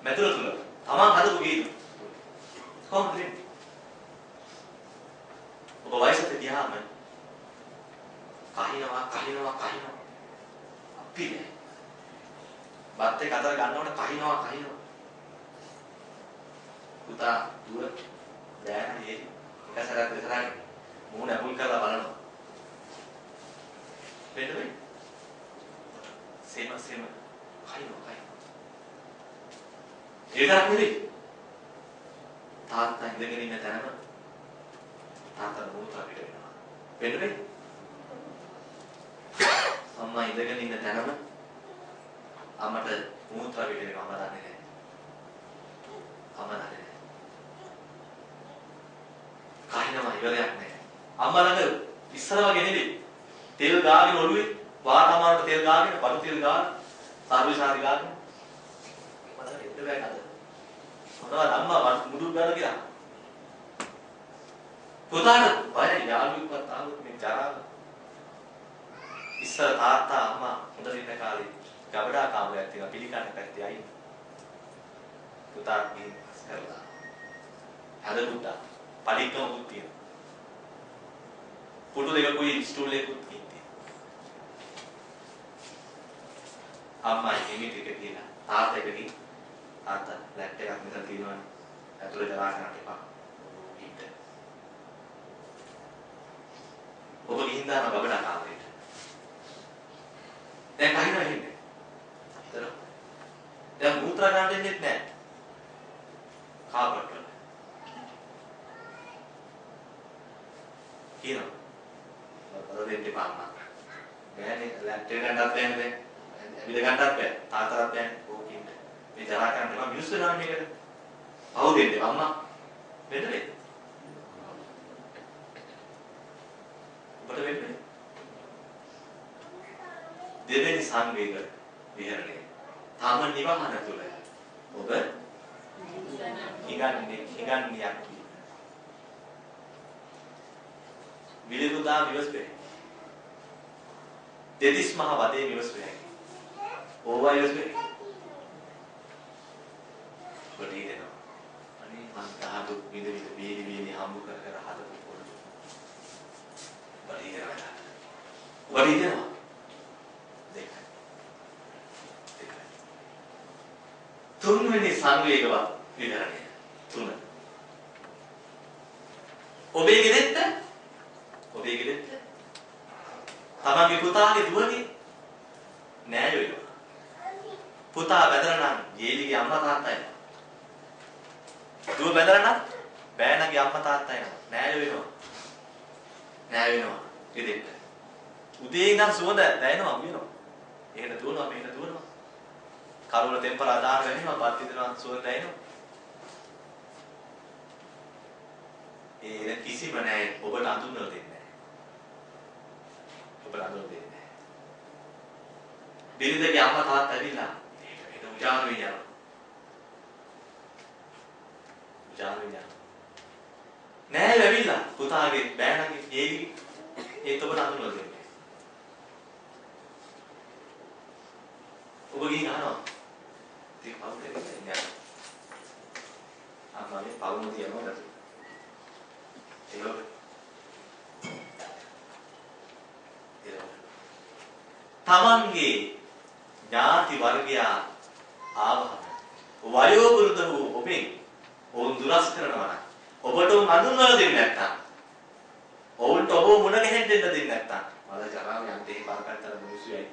මැදුර තුල තමන් හදපු ගීත. කොහොමද වෙන්නේ? ඔබ වයසට ගියාම කහිනවා. අපි නෑ. බත් එක අතර ගන්නකොට කහිනවා. පුතා දුව දැන් එක සැරයක් දෙතරයි මූණ ඇබුල් කරලා බලනවා. වෙන්නේ සේම කහිනවා. ඒකට නෙවෙයි. තාත්තා ඉඳගෙන ඉන්න තැනම තාත්තා මූණ අපිට වෙනවා. වෙන්නේ අම්මා ඉඳගෙන ඉන්න තැනම අම්මට මූණ අපිට වෙනවා. අම්මා දන්නේ නැහැ. කහිනවා ඉවරයක් නැහැ. අම්මා ළඟ ඉස්සර වගේ නෙවෙයි. තෙල් ගාගෙන ඔළුවේ වාතාමාරට තෙල් ගාගෙන බඩු තෙල් ගාන සර්විසාරි ගාගෙන මට ඉන්න බෑ නේද? මොනවද අම්මා මුඩු ගාලා කියලා. පුතාට බය යාළුවෙක්වත් ආවොත් මේ ජරාව. ඉස්සර තාත්තා අම්මා හොඳට ඉන්න කාලේ ගබඩා කාමරයක් තියලා පිළිකන්න පැත්තේ අයින්. පුතා ගිහින් කරලා. හදපුතා පඩිකම පුතිය. පුටු දෙක කුයි ස්ටූල් එකකුත් කිව්වේ. අම්මා හිමිට එක කියලා තාත්තා එකකින් තාත්තා ලැප් එකක් මෙතන තියෙනවනේ. ඇතුලේ දරා ගන්න එපා. ඉන්න. ඔබ ගිහින් දාන ගබඩා කාමරේට. දැන් කහිනවා ඉන්නේ. අතර. දැන් මූත්‍රා ගන්න දෙන්නෙත් නැහැ. කාපට් වල. කියනවා. බල දෙන්න එපා අම්මා. බෑනේ ලැප් එක ගන්නත් බෑනේ දැන්. ඇවිද ගන්නත් බෑ. තාත්තට බෑනේ. ඕකින්ද. මේ ජරා කරන්න එපා මිනිස්සු දාන්න මේකට. පව් දෙන්න එපා අම්මා. වෙන්න වෙන්න. ඔබට වෙන්නේ. දෙවෙනි සංවේග විහරණය. තම නිවහන තුල ඔබ හිඟන්නියක් විලිරුදා විවස්පේ දෙතිස් මහ වදේ විවස්පේ ඕවා විවස්පේ පොඩි දෙනවා අනේ මං ගහතු විද බීලි හම්බ කර හදපු පොඩි දෙනවා දෙක තුන්වෙනි සංවේගවත් විහරණය තුන ඔබේ ගෙදෙත්ත තමන්ගේ පුතාගේ දුවගේ නෑයෝ වෙනවා. පුතා බැදලා නම් ජේලිගේ අම්මා තාත්තා එනවා. දුව බැදලා නම් බෑනගේ අම්මා තාත්තා එනවා. නෑයෝ වෙනවා. ගෙදෙත්ත. උදේ ඉඳන් සුවඳ දැනෙනවා කියනවා. එහෙට දුවනවා මෙහෙට දුවනවා. කරුවල තෙම්පර ආදාර වෙනවා බත් විදිනවා සුවඳ දැනෙනවා. ඒ කිසිම නෑ ඔබට අඳුනලා දෙන්නේ. බිරිඳගේ අම්මා තාත්තා ඇවිල්ලා ඒක උජාරු වෙනවා. නෑ වෙවිලා පුතාගේ බෑනගේ ඒවි ඒත් ඔබට අඳුනලා දෙන්නේ. ඔබ ගිහින් අහනවා. ඉතින් පවුලේ ඉන්නේ අම්මාගේ පවුම තියනවා නේද? තමන්ගේ ඥාති වර්ගයා ආවහම වයෝ වෘද්ධ වූ ඔබෙන් ඔවුන් දුරස් කරනවා නම් ඔබට උන් අඳුන්වලා දෙන්නේ නැත්නම් ඔවුන්ට ඔබ මුණ ගැහෙන්න දෙන්නේ නැත්නම් මල ජරාව යන්නේ පාරකට මිනිස්සුයි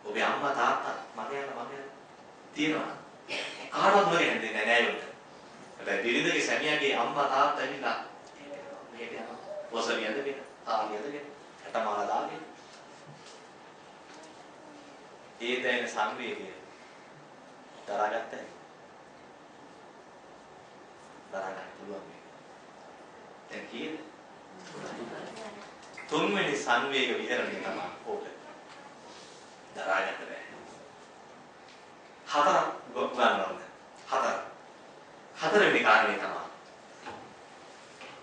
ඔබේ අම්මා තාත්තා මගේ තියෙනවා කාටවත් මුණ ගැහෙන්න දෙන්නේ නැහැ නේද? හැබැයි බිරිඳගේ සැමියාගේ අම්මා තාත්තා ඇවිල්ලා මෙහෙට යනවා. වසරියදගෙන, තාලියදගෙන, හැටමාලා දාගෙන. ඒ දැනෙන සංවේගය දරාගත්තා. දරා ගන්න පුළුවන් මේක. දැන් කීයද? තුන්වෙනි සංවේග විහරණය තමයි ඕක. දරා ගන්න බෑ. හතරක් ගන්නවා. හතරවෙනි කාරණේ තමයි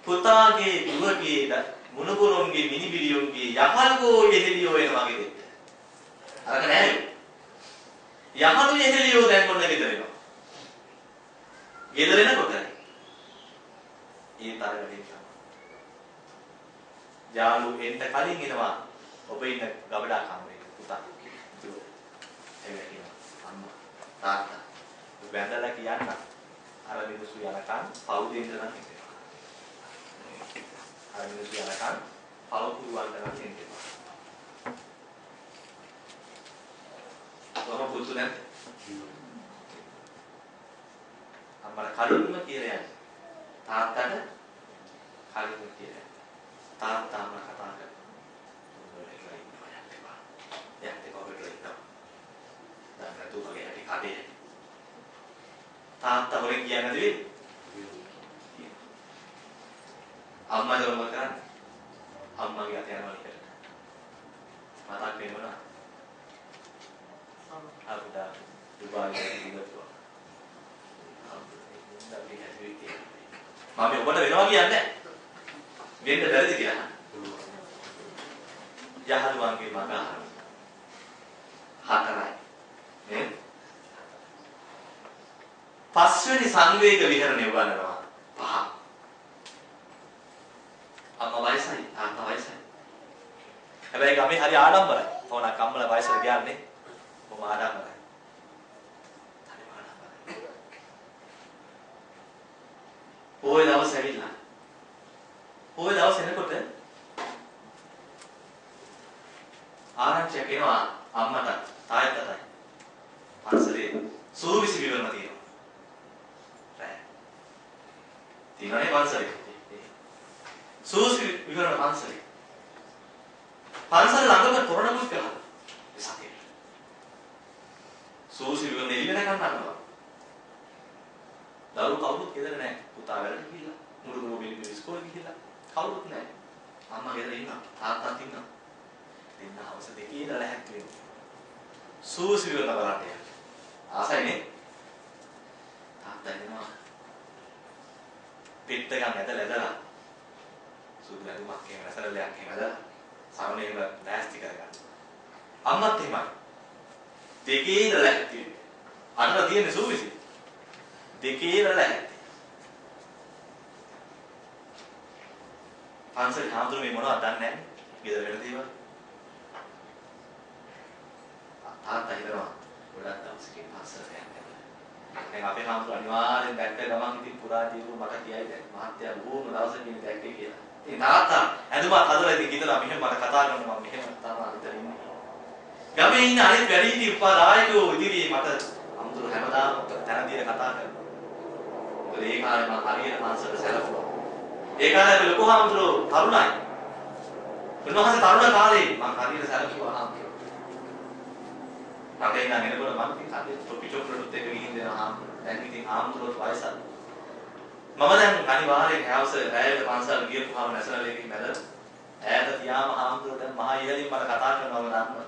පුතාගේ දුවගේ මුණුබුරුන්ගේ මිනිබිරියුන්ගේ යහල්කෝ යෙහෙලියෝ එන වගේ දෙන්න. අරක නෑ. යහළු යෙහෙලියෝ දැන් මොන ගෙදර එනවා. ගෙදර එනකොට ඒ තරග දෙන්න. යාළු එන්න කලින් එනවා ඔබ ඉන්න ගබඩා කමරේ පුතා. දුව. එවෙලා කියනවා අම්මා තාත්තා වැඳලා කියන්න අර මිනිස්සු යනකම් පව් දෙන්න නම් හිතෙනවා. අර මිනිස්සු යනකම් පව් පුරවන්න නම් හිතෙනවා. කොහොම පුතු නැත්. අම්මලා කලින්ම කියලා යන්නේ. තාත්තට කලින්ම කියලා. තාත්තාම කතා කරනවා. යන්නේ කොහෙද ඉන්නවා. දැන් තුමගේ හැටි කඩේ. තාත්තා හොරෙන් කියන්නේ නැද වෙන්නේ? අම්මා දවම කරන්නේ. අම්මාගේ අත යනවා නේද? මතක් වෙනවද? අපුඩා දුබායියේ ඉඳලා. මම ඔබට වෙනවා කියන්නේ වෙන්න බැරිද කියලා. යහළුවන්ගේ මග හතරයි. නේද? පස්වෙනි සංවේග විහරණය උගන්වනවා. පහ. අම්මා වයසයි, තාත්තා වයසයි. හැබැයි ගමේ හරි ආඩම්බරයි. තෝනක් අම්මලා වයසට ගියානේ. කොහොම ආඩම්බරයි. හරි ආඩම්බරයි. පොය දවස් ඇවිල්ලා. පොය දවස් එනකොට ආරංචියක් එනවා අම්මට තාත්තටයි. පන්සලේ සූවිසි විවරණ තියෙනවා. තියෙනනේ පන්සලේ. සූවිසි විවරණ පන්සලේ. පන්සල ළඟම තොරණකුත් කරලා. ඒ සතේ. සූවිසි විවරණ එළිවෙන ගන්නවා. දරුවෝ කවුරුත් ගෙදර නැහැ. පුතා වැඩට ගිහිල්ලා, මුළු බිලි ඉස්කෝලේ ගිහිල්ලා කවුරුත් නැහැ. අම්මා ගෙදර ඉන්නවා. තාත්තාත් ඉන්නවා. දෙන්න හවස දෙකේ ඉඳලා ලැහැත් වෙනවා. සූවිසි විවරණ බලන්න යනවා. ආසයිනේ. තාත්තා එනවා. පිට ගන්න ඇදලා සුදු ඇඳුමක් එහෙම රසලයක් එහෙම ඇදලා සමනේව නැස්ති කරගන්න. අම්මත් එහෙමයි. දෙකේ ඉඳලා ලැහැත් වෙනවා. අන්න තියෙන සූවිසි. දෙකේ ඉඳලා ලැහැත්. පන්සල් හාමුදුරුවෝ මේ මොනවද දන්නේ නැහැ. ගෙදර වෙන දේවල්. තාත්තා හිතනවා ගොඩක් දවසකින් පන්සලට යන්න. දැන් අපේ හාමුදුරුවෝ අනිවාර්යෙන් දැක්ක ගමන් ඉතින් පුරා ජීවු මට කියයි දැන් මහත්තයා බොහොම දවසකින් දැක්කේ කියලා. ඉතින් තාත්තා ඇඳුමක් හදලා ඉතින් හිතලා මෙහෙම මට කතා කරනවා මම මෙහෙම තමයි විතර ඉන්නේ. ගමේ ඉන්න අනිත් වැඩිහිටි උපාදායකයෝ ඉදිරියේ මට හාමුදුරුවෝ හැමදාම තන දින කතා කරනවා. මොකද ඒ කාලේ මම හරියට පන්සලට සැලකුවා. ඒ කාලේ ලොකු හාමුදුරුවෝ තරුණයි. උන්වහන්සේ තරුණ කාලේ මම හරියට සැලකුවා හාමුදුරුවෝ. අපේ ඉන්න එනකොට මම ඉතින් කඩේ ටොපි චොක්ලට් එක ගිහින් දෙනවා. දැන් ඉතින් හාමුදුරුවෝ වයසක්. මම දැන් අනිවාර්යෙන් හැවස රැයට පන්සල් ගියපුවාම නැසරල එකකින් මැදලා ඈත තියාම හාමුදුරුවෝ දැන් මහා ඉහළින් මට කතා කරනවා මම දන්නවා.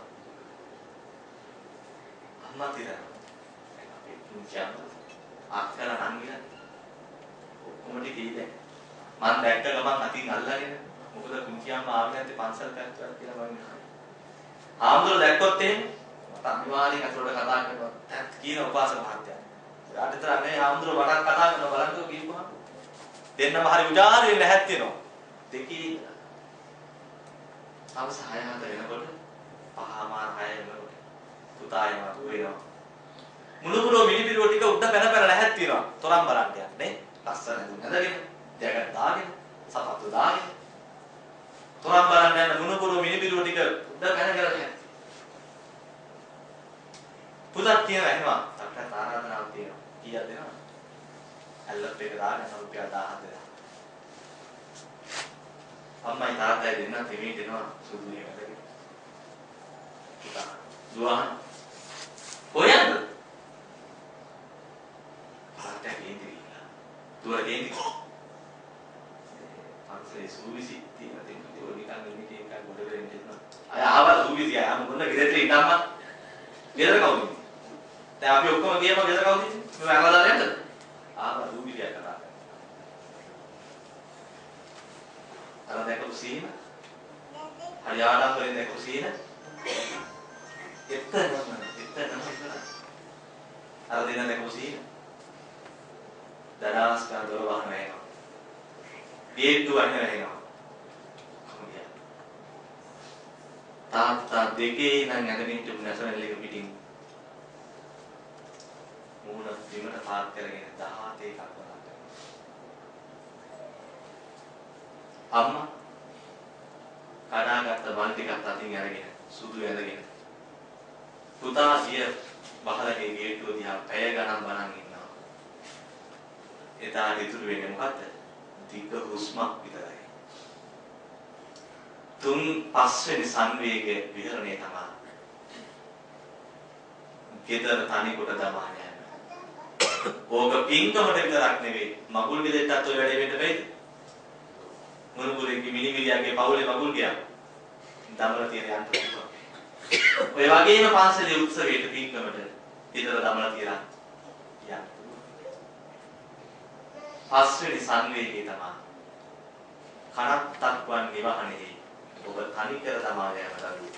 අම්මා තියලා. අපි පුංචි අම්මා අක්කලා නංගිලා ඔක්කොම ටික ඉන්නේ. මම දැක්ක ගමන් අතින් අල්ලගෙන මොකද කුංචියාම ආවේ නැති පන්සල් පැත්තට කියලා මම ඉන්නේ. ආම්දුර දැක්කොත් එහෙම මට අනිවාර්යෙන් අතට කතා කරනවා. දැන් කියන උපාසක මහත්තයා. ඊට විතර මේ ආම්දුර වටක් කතා කරනවා බලන්නකෝ කියපුවා. දෙන්නම හරි උජාර වෙන්න හැත්තිනවා. දෙකේ අවස 6 වෙනකොට පහමාර 6 වෙනකොට පුතාය මතු වෙනවා. මුණුපුරෝ මිනිබිරුව ටික උඩ පැන පැන නැහැත් වෙනවා. තොරන් බලන්න යන්නේ. ලස්සන ඇඳගෙන, ජැකට් දාගෙන, සපත්තු දාගෙන. තොරන් බලන්න යන මුණුපුරෝ මිනිබිරුව ටික උඩ පැන කරලා නැහැ. පුතත් කියනවා එහෙම අපිට ආරාධනාවක් තියෙනවා. කීයක් දෙනවද? ඇල්ලප් එක දාගෙන රුපියල් 1000 දෙනවා. අම්මයි තාත්තයි දෙන්නා තෙමී දෙනවා සුදු එකකට. පුතා දුවහන් කොහෙන්ද? පාටේ ගේන්දිලා. දුවර ගේන්දි. අන්සේ සූවිසි තියෙන දෙන්නේ ඔය නිකන් ඉන්නේ එකක් ගොඩ වෙන්න දෙනවා. අය ආවා සූවිසි ආ මොකද ගෙදරට ඉන්නම්ම. ගෙදර කවුද? දැන් අපි ඔක්කොම ගියම ගෙදර කවුද? මේ වැරලා දාලා යන්නද? ආවා සූවිසි කතා කරා. අර දැකපු සීන හරි ආඩම්බරෙන් දැකපු සීන එතනම අර දෙන දැකපු සීන දඩාස් ගන්න දොර වහන වෙනවා ගේට්ටු වහන වෙනවා තාත්තා දෙකේ නම් ඇඳගෙන ඉන්න නැසරල් එක පිටින් මූණ දිමට පාත් කරගෙන 17 එකක් වරක් අම්මා කඩාගත්ත බල් ටිකක් අතින් අරගෙන සුදු ඇඳගෙන පුතා සිය බහලගේ ගේට්ටුව දිහා පැය ගණන් බලන් ඉන්නවා. එදා ඉතුරු වෙන්නේ මොකද්ද? දිග හුස්මක් විතරයි. 3-5 වෙනි සංවේග විහරණය තමයි. ගෙදර තනි කොට දමා යන්න. ඕක පින්කමට විතරක් නෙවෙයි මගුල් ගෙදරටත් ඔය වැඩේ වෙන්න බෑද? මුණුපුරේ මිනිමිලියාගේ පවුලේ මගුල් ගියා. දමලා තියෙන යන්න පුළුවන්. ඔය වගේම පාසලේ උත්සවයට පින්කමට ඊතර දමලා තියලා යන්න. පස්වෙනි සංවේගය තමයි කනත්තක්වන් නිවහනේ ඔබ තනි කර තමා යෑම දරුවෝ.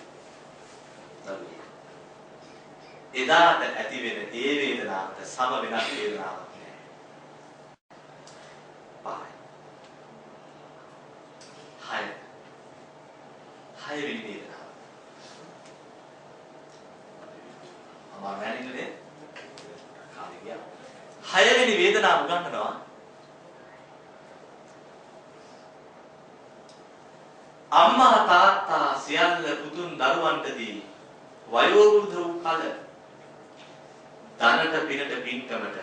එදාට ඇති වෙන ඒ වේදනාවට සම වෙනස් වේදනාවක් නෑ. හය වෙනි වේදනාව. අම්මා මෑණින්නේ කාලේ ගියා. හය වෙනි වේදනාව උගන්වනවා. අම්මා තාත්තා සියල්ල පුතුන් දරුවන්ට දී වයෝවෘද්ධ වූ කල ධනට පිනට පින්කමට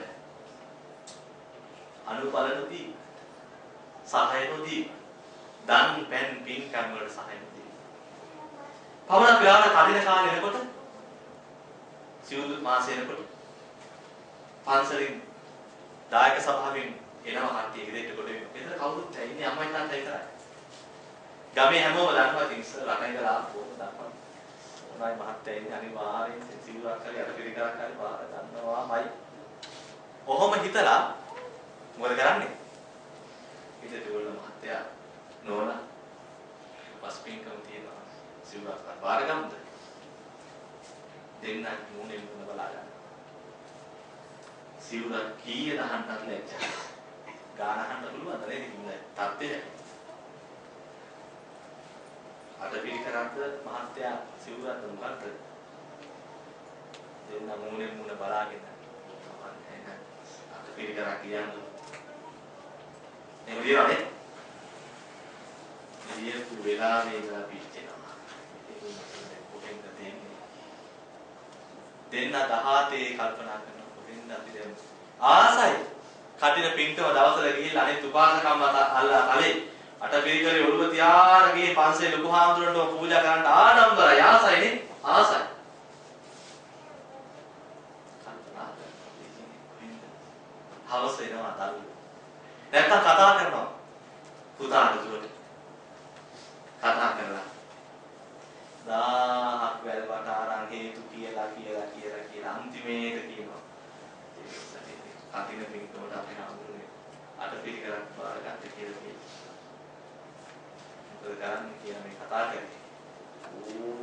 අනුපල නොදී සහාය නොදී දන් පෙන් පින්කම් වල සහාය නොදී පවණ ගාන කඩින කාලේ එනකොට සිවුරු මාසෙ එනකොට පන්සලින් දායක සභාවෙන් එනවා කට්ටිය ගෙදරට කොට වෙනවා. එතන කවුරුත් නැහැ. ඉන්නේ අම්මයි තාත්තයි විතරයි. ගමේ හැමෝම දන්නවා ඉතින් ඉස්සර රටේ ඉඳලා ආපුවම දන්නවා. උනායි මහත්තයා ඉන්නේ අනිවාර්යෙන් සිවුරක් හරි අර පිළිකරක් හරි බාර ගන්නවාමයි. ඔහොම හිතලා මොකද කරන්නේ? ඉතින් ඒගොල්ලෝ මහත්තයා නෝනා පස්පින්කම් තියනවා. සිවුරක් බාර ගන්නද? දෙන්න මොනේ මොන බලා ගන්න. සිවුරක් කීයද අහන්නත් ලැජ්ජා. ගාන අහන්න පුළුවන්ද නේද කිව්වා. තත්ත්වය. අද පිළිකරන්ත මහත්තයා සිවුරක් මොකක්ද? දෙන්න මොනේ මොන බලාගෙන. අද පිළිකරක් කියන්නේ. එහෙම දිනවනේ. ඉතින් වෙලාවේ ඉඳලා පිටිනවා. කොහෙන්ද දෙන්නේ? දෙන්න 17 කල්පනා කරනවා කොහෙන්ද අපි දැන් ආසයි කටින පින්කම දවසට ගිහිල්ලා අනිත් උපාසකම් මත අල්ලා තලේ අටපිරිකරේ ඔළුව තියාගෙන ගියේ පන්සේ ලොකු හාමුදුරන්ට පූජා කරන්න ආඩම්බරයි ආසයිනේ ආසයි කල්පනා හවස එනවා දරුවෝ නැත්තම් කතා කරනවා පුතාට දුරට කතා කරලා 1000ක් වැල්වට ආරන් හේතු කියලා අන්තිමේට කියනවා. කටින පින්කමට අපි හඳුන්නේ අට පිළිකරක් බාර ගන්න කියලා කියනවා. මොකද කරන්නේ කියලා මේ කතා කරන්නේ.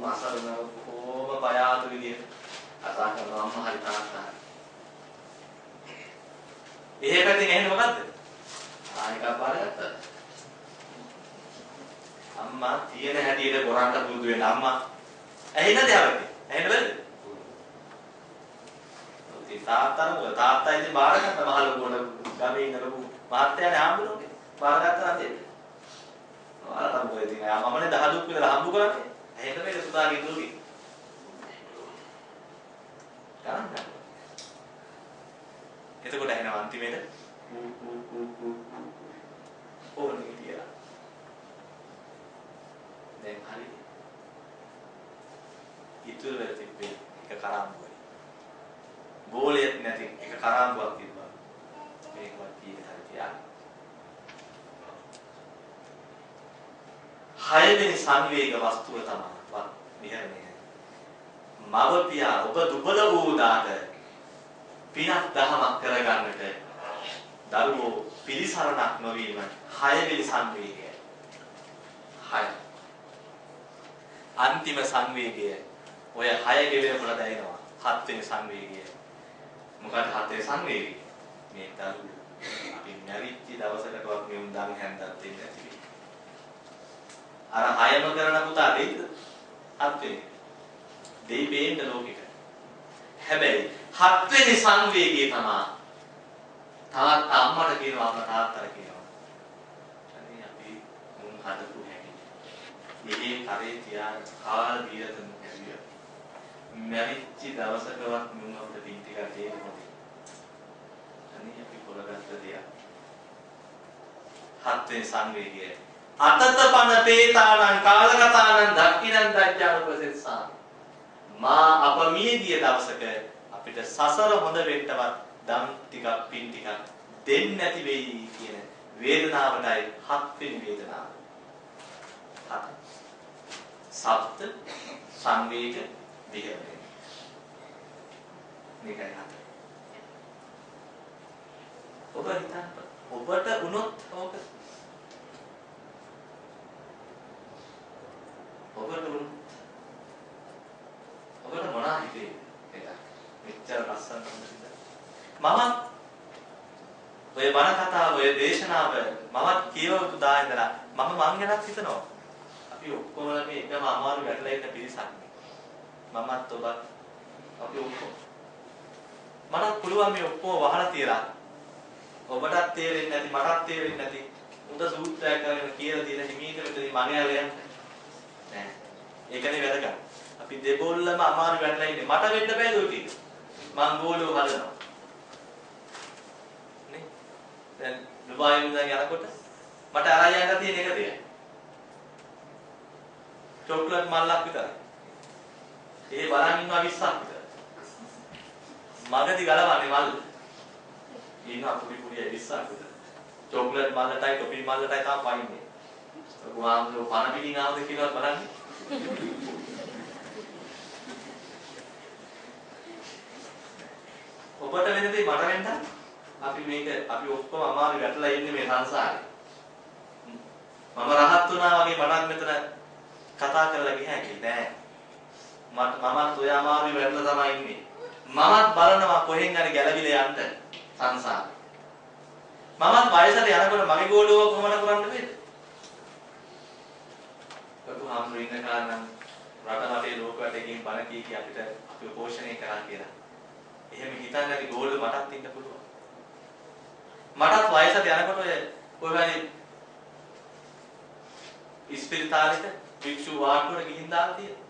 අසරණ කොහොම බය ආතු විදියට කතා කරනවා අම්මා හරි තාත්තා. එහෙ පැත්තෙන් ඇහෙන්නේ මොකද්ද? ආනික පාරකට. අම්මා තියෙන හැටියට ගොරන්ට පුරුදු වෙන අම්මා. ඇහෙන්නද යාළුවනේ? ඇහෙන්න බැරිද? ඉතින් තාත්තා ඉතින් බාරගත්ත මහ ලොකුවට ගමේ ඉන්න ලොකු මහත්තයානේ හම්බුනෝනේ. බාරගත්තා නැද්ද? ඔයාලා තමයි ඉතින් මමනේ දහදුක් විතර හම්බු කරන්නේ. ඇහෙන්න බැරිද සුදාගේ දුරුගේ? ගන්න. එතකොට ඇහෙනවා අන්තිමේට ඕනේ කියලා. දැන් හරි. ඉතුරු වෙලා තිබ්බේ එක කරාම්බුවයි. බෝලයක් නැති එක කරාම්බුවක් තිබ්බා. මේකවත් තියෙන හරි තියා. 6 වෙනි සංවේග වස්තුව තමයි විහරණය. මවපියා ඔබ දුබල වූ දාට පිනක් දහමක් කරගන්නට දරුවෝ පිළිසරණක් නොවීම 6 වෙනි සංවේගය. 6. අන්තිම සංවේගය ඔය 6 ගෙවෙනකොට දැනෙනවා 7 වෙනි සංවේගය. මොකද 7 වෙනි සංවේගය? මේ දරුවෝ අපි මැරිච්ච දවසකටවත් මේ උන්දන් හැන්දක් දෙන්නේ නැති. අර 6ම කරන පුතා දෙයිද? 7 වෙනි. දෙයි බේන්න ලෝකෙට. හැබැයි 7 වෙනි සංවේගය තමයි තාත්තා අම්මට කියනවා අම්මා තාත්තට කියනවා. අනේ අපි මුන් හදපු හැටි. මෙහි කරේ තියාන කාල බීරතුන් හැදියා. මැරිච්ච දවසකවත් මුන් අපිට පින් ටිකක් දෙන්න ඕනේ. අනේ අපි කොලගත්ත දෙයක්. 7 වෙනි සංවේගය. අතතපන පේතානං කාලගතානං දක්ඛිනං දජ්ජාන ප්‍රසෙස්සා. මා අප මියගිය දවසක අපිට සසර හොඳ වෙන්නවත් දම් ටිකක් පින් ටිකක් දෙන්නේ නැති වෙයි කියන වේදනාවටයි 7 වෙනි වේදනාව. 7. සප්ත සංවේග විහරණය. මේකයි 7. ඔබ හිතන්න ඔබට වුණොත් ඕක ඔබට මොනවා හිතේ ඒක මෙච්චර ලස්සන හොඳද මම ඔය බණ කතාව ඔය දේශනාව මමත් කියවපු දා ඉඳලා මම මං ගැනත් හිතනවා අපි ඔක්කොම මේ එකම අමාරු වැටලා ඉන්න පිරිසක් මමත් ඔබත් අපි ඔක්කොම මට පුළුවන් මේ ඔක්කොම වහලා තියලා ඔබටත් තේරෙන්නේ නැති මටත් තේරෙන්නේ නැති උද සූත්‍රයක් කරගෙන කියලා දින හිමීට මෙතන මගේ යන්නේ නෑ ඒකනේ වැදගත් අපි දෙබොල්ලම අමාරු වැටලා ඉන්නේ මට වෙන්න බෑ දුක ටික මං ගෝලෝ හදනවා නේ දැන් දුබායි ඉඳන් යනකොට මට අරන් යන්න තියෙන එක දෙයක් චොක්ලට් මල්ලක් විතරයි ඒ බලන් ඉන්නවා 20ක් විතර මගදී ගලවන්නේ මල්ල ඉන්නවා පුඩි 20ක් විතර චොක්ලට් මල්ලටයි ටොපි මල්ලටයි තාම වයින්නේ ගුවාම්ලෝ පණ පිටින් ආවද කියලාත් බලන්නේ ඔබට වෙන දේ මට වෙන්න අපි ඔක්කොම අමාරු වැටලා ඉන්නේ මේ සංසාරේ. මම රහත් වුණා වගේ මටත් මෙතන කතා කරලා ගියහැකි නෑ. මමත් ඔය අමාරු වැටලා තමයි ඉන්නේ. මමත් බලනවා කොහෙන් හරි ගැලවිලා යන්න සංසාරේ. මමත් වයසට යනකොට මගේ ගෝලුව කොහොමද කරන්න බෑද? කටු හම්බු ඉන්න කාරණා රට රටේ ලෝක වටේකින් බණ කී අපිට අපිව පෝෂණය කරා කියලා. එහෙම හිතන්නේ නැති ගෝල මටත් ඉන්න පුළුවන්. මටත් වයසට යනකොට ඔය වගේ ඉස්පිරිතාලෙට වික්ෂු වාට්ටුවට ගිහින් දාලා තියෙනවා.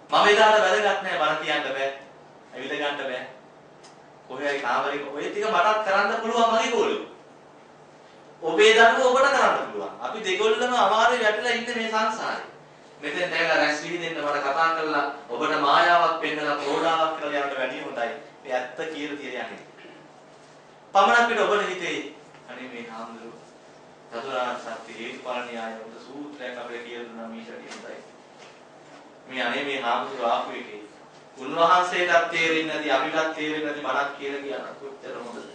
මම එදාට වැදගත් නැහැ බණ කියන්න බෑ. ඇවිද ගන්න බෑ. කොහේ හරි කාමරේ ඔය ටික මටත් කරන්න පුළුවන් මගේ ගෝලෙ. ඔබේ දරුවෝ ඔබට කරන්න පුළුවන්. අපි දෙගොල්ලම අමාරුවේ වැටලා ඉන්නේ මේ සංසාරේ. මෙතෙන් දැකලා රැස් විහිදෙන්න මට කතා කරලා ඔබට මායාවක් පෙන්නලා ප්‍රෝඩාවක් කියලා යන්න වැඩිය හොඳයි. මේ ඇත්ත කියලා තියලා යන්නේ. පමණක් පිට ඔබට හිතේ අනේ මේ හාමුදුරුවෝ චතුරාර්ය සත්‍ය හේතුඵල න්‍යාය උද සූත්‍රයක් අපිට කියලා දුන්නා මීට වැඩිය හොඳයි. මේ අනේ මේ හාමුදුරුවෝ ආපු එකේ උන්වහන්සේටත් තේරෙන්නේ නැති අපිටත් තේරෙන්නේ නැති බණක් කියලා කියන කොච්චර හොඳද?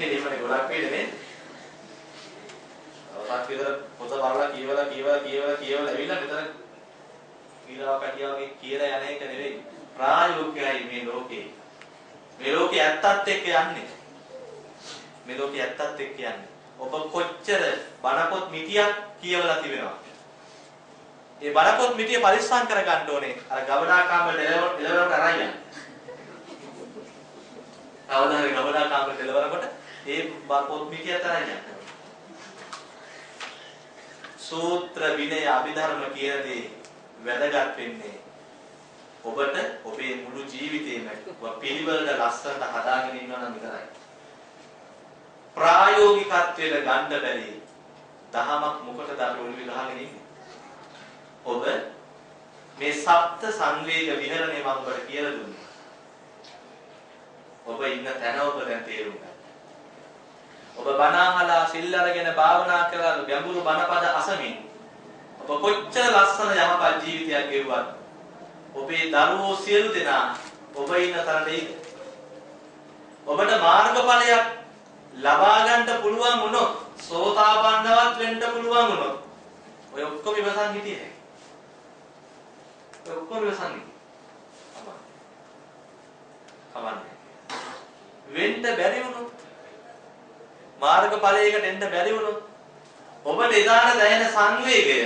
එහෙමනේ ගොඩක් වෙන්නේ. අවසාන විතර පොත බලලා කියවලා ඇවිල්ලා මෙතන ඊළාව කටියා වගේ කියලා යන එක නෙවෙයි. ප්‍රායෝගිකයි මේ ලෝකේ. මේ ලෝකේ ඇත්තත් එක්ක යන්නේ. මේ ලෝකේ ඇත්තත් එක්ක යන්නේ. ඔබ කොච්චර බණපොත් මිටියක් කියවලා තිබෙනවා. ඒ බණපොත් මිටිය පරිස්සම් කර ගන්න ඕනේ. අර ගවඩා කාමරේ එළවලට අරන් යන්න. අවදානේ ගවඩා කාමරේ එළවනකොට ඒ පොත් මිටිය අරන් යන්න. සූත්‍ර විනය අභිධර්ම කියන දේ වැදගත් වෙන්නේ ඔබට ඔබේ මුළු ජීවිතේම පිළිවෙලට ලස්සනට හදාගෙන ඉන්නවා නම් විතරයි. ප්‍රායෝගිකත්වයට ගන්න බැරි දහමක් මොකටද අපි ඔළුවේ ගහගෙන ඉන්නේ? ඔබ මේ සප්ත සංවේග විහරණය මම ඔබට කියලා දුන්නා. ඔබ ඉන්න තැන ඔබ දැන් තේරුම් ගන්න. ඔබ බණ අහලා සිල් අරගෙන භාවනා කරලා ගැඹුරු බණපද අසමින් ඔබ කොච්චර ලස්සන යහපත් ජීවිතයක් ගෙවුවත් ඔබේ දරුවෝ සියලු දෙනා ඔබ ඉන්න තරමට ඒක. ඔබට මාර්ගඵලයක් ලබා ගන්න පුළුවන් වුණොත් සෝතාපන්නවත් වෙන්න පුළුවන් වුණොත් ඔය ඔක්කොම ඉවසන් හිටියේ. ඔය ඔක්කොම ඉවසන් හිටියේ. කමන්නේ. වෙන්න බැරි වුණොත් මාර්ගඵලයකට එන්න බැරි වුණොත් ඔබට එදාට දැනෙන සංවේගය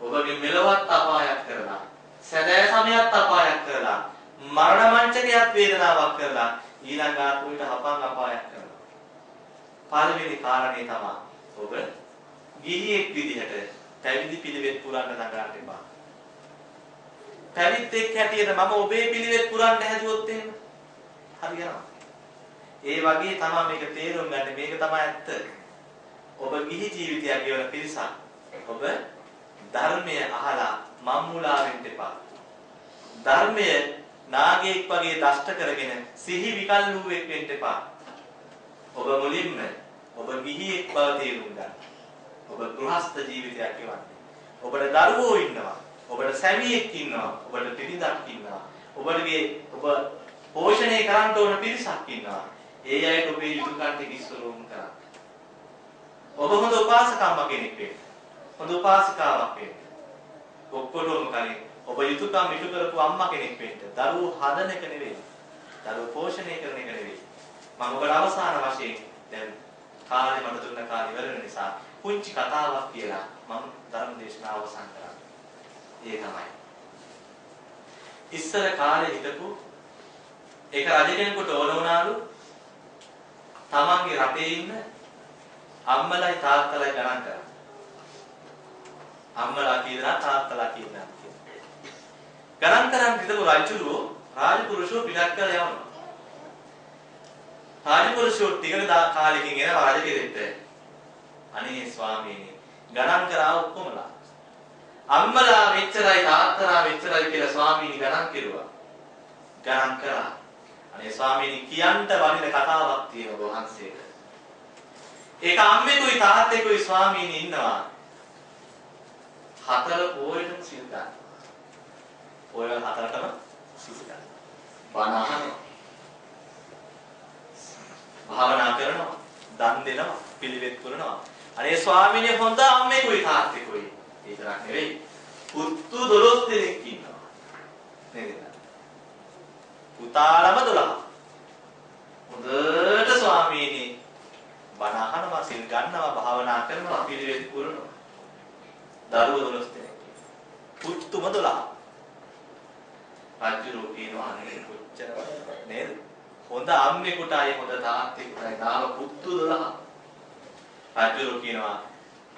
ඔබගේ මෙලවත් අපායක් කරලා සැදෑ සමයත් අපායක් කරලා මරණ මංචකයක් වේදනාවක් කරලා ඊළඟ ආත්මෙට හපන් අපායක් කරනවා. පළවෙනි කාරණේ තමයි ඔබ ගිහියෙක් විදිහට පැවිදි පිළිවෙත් පුරන්න දඟලන්න එපා. පැවිද්දෙක් හැටියට මම ඔබේ පිළිවෙත් පුරන්න හැදුවොත් එහෙම හරියනවා. ඒ වගේ තමයි මේක තේරුම් ගන්න. මේක තමයි ඇත්ත. ඔබ ගිහි ජීවිතයක් ගෙවන පිරිසක්. ඔබ ධර්මය අහලා මම්මුලා වෙන්න එපා. ධර්මය නාගයෙක් වගේ දෂ්ට කරගෙන සිහි විකල්ලුවෙක් වෙන්න එපා. ඔබ මුලින්ම ඔබ ගිහියෙක් බව තේරුම් ගන්න. ඔබ ගෘහස්ත ජීවිතයක් ගෙවන්නේ. ඔබට දරුවෝ ඉන්නවා. ඔබට සැමියෙක් ඉන්නවා. ඔබට පිරිඳක් ඉන්නවා. ඔබ පෝෂණය කරන්න ඕන පිරිසක් ඉන්නවා. ඒ අයට ඔබේ යුතුයකම් ටික ඉස්සරෝම් කරා. ඔබ හොඳ උපාසකම්ම කෙනෙක් වෙන්න. හොඳ උපාසිකාවක් වෙන්න. ඔක්කොටම කලින් ඔබ යුතුයකම් ඉටු කරපු අම්මා කෙනෙක් වෙන්න. දරුවෝ හදන එක නෙවෙයි. දරුවෝ පෝෂණය කරන එක නෙවෙයි. මම ඔබට අවසාන වශයෙන් දැන් කාලේ මට දුන්න කාලේ ඉවර වෙන නිසා පුංචි කතාවක් කියලා මම ධර්ම දේශනාව අවසන් කරා. ඒ තමයි. ඉස්සර කාලේ හිටපු ඒක රජ කෙනෙකුට ඕන වුණාලු තමන්ගේ රටේ ඉන්න අම්මලයි තාත්තලයි ගණන් කරා. අම්මලා කියලා තාත්තලා කියලා. ගණන් කරන් හිටපු රජුරෝ රාජපුරුෂෝ පිටත් කරලා යවනවා. රාජපුරුෂෝ ටිකක කාලෙකින් එනවා රජ කෙරෙට. අනේ ස්වාමීනි ගණන් කරා ඔක්කොමලා. අම්මලා මෙච්චරයි තාත්තලා මෙච්චරයි කියලා ස්වාමීනි ගණන් කෙරුවා. ගණන් කරා. අනේ ස්වාමීනි කියන්න වටින කතාවක් තියෙනවා වහන්සේට. ඒක අම්මෙකුයි තාත්තෙකුයි ස්වාමීනි ඉන්නවා. හතර පොයටම සිල් ගන්න. පොය හතරටම සිල් ගන්න. බණ අහනවා. භාවනා කරනවා. දන් දෙනවා. පිළිවෙත් පුරනවා. අනේ ස්වාමීනි හොඳ අම්මෙකුයි තාත්තෙකුයි. ඒ තරක් නෙවෙයි. පුතු 12 දෙනෙක් ඉන්නවා. නේද? පුතාලම 12. හොඳට ස්වාමීනි බණ අහනවා, සිල් ගන්නවා, භාවනා කරනවා, පිළිවෙත් පුරනවා. දරුවෝ 12 දෙනෙක්. පුතුම 12. රජුරෝ කියනවා නේ කොච්චර නේද? හොඳ අම්මෙකුටයි හොඳ තාත්තෙකුටයි නාම පුතු 12. රජුරෝ කියනවා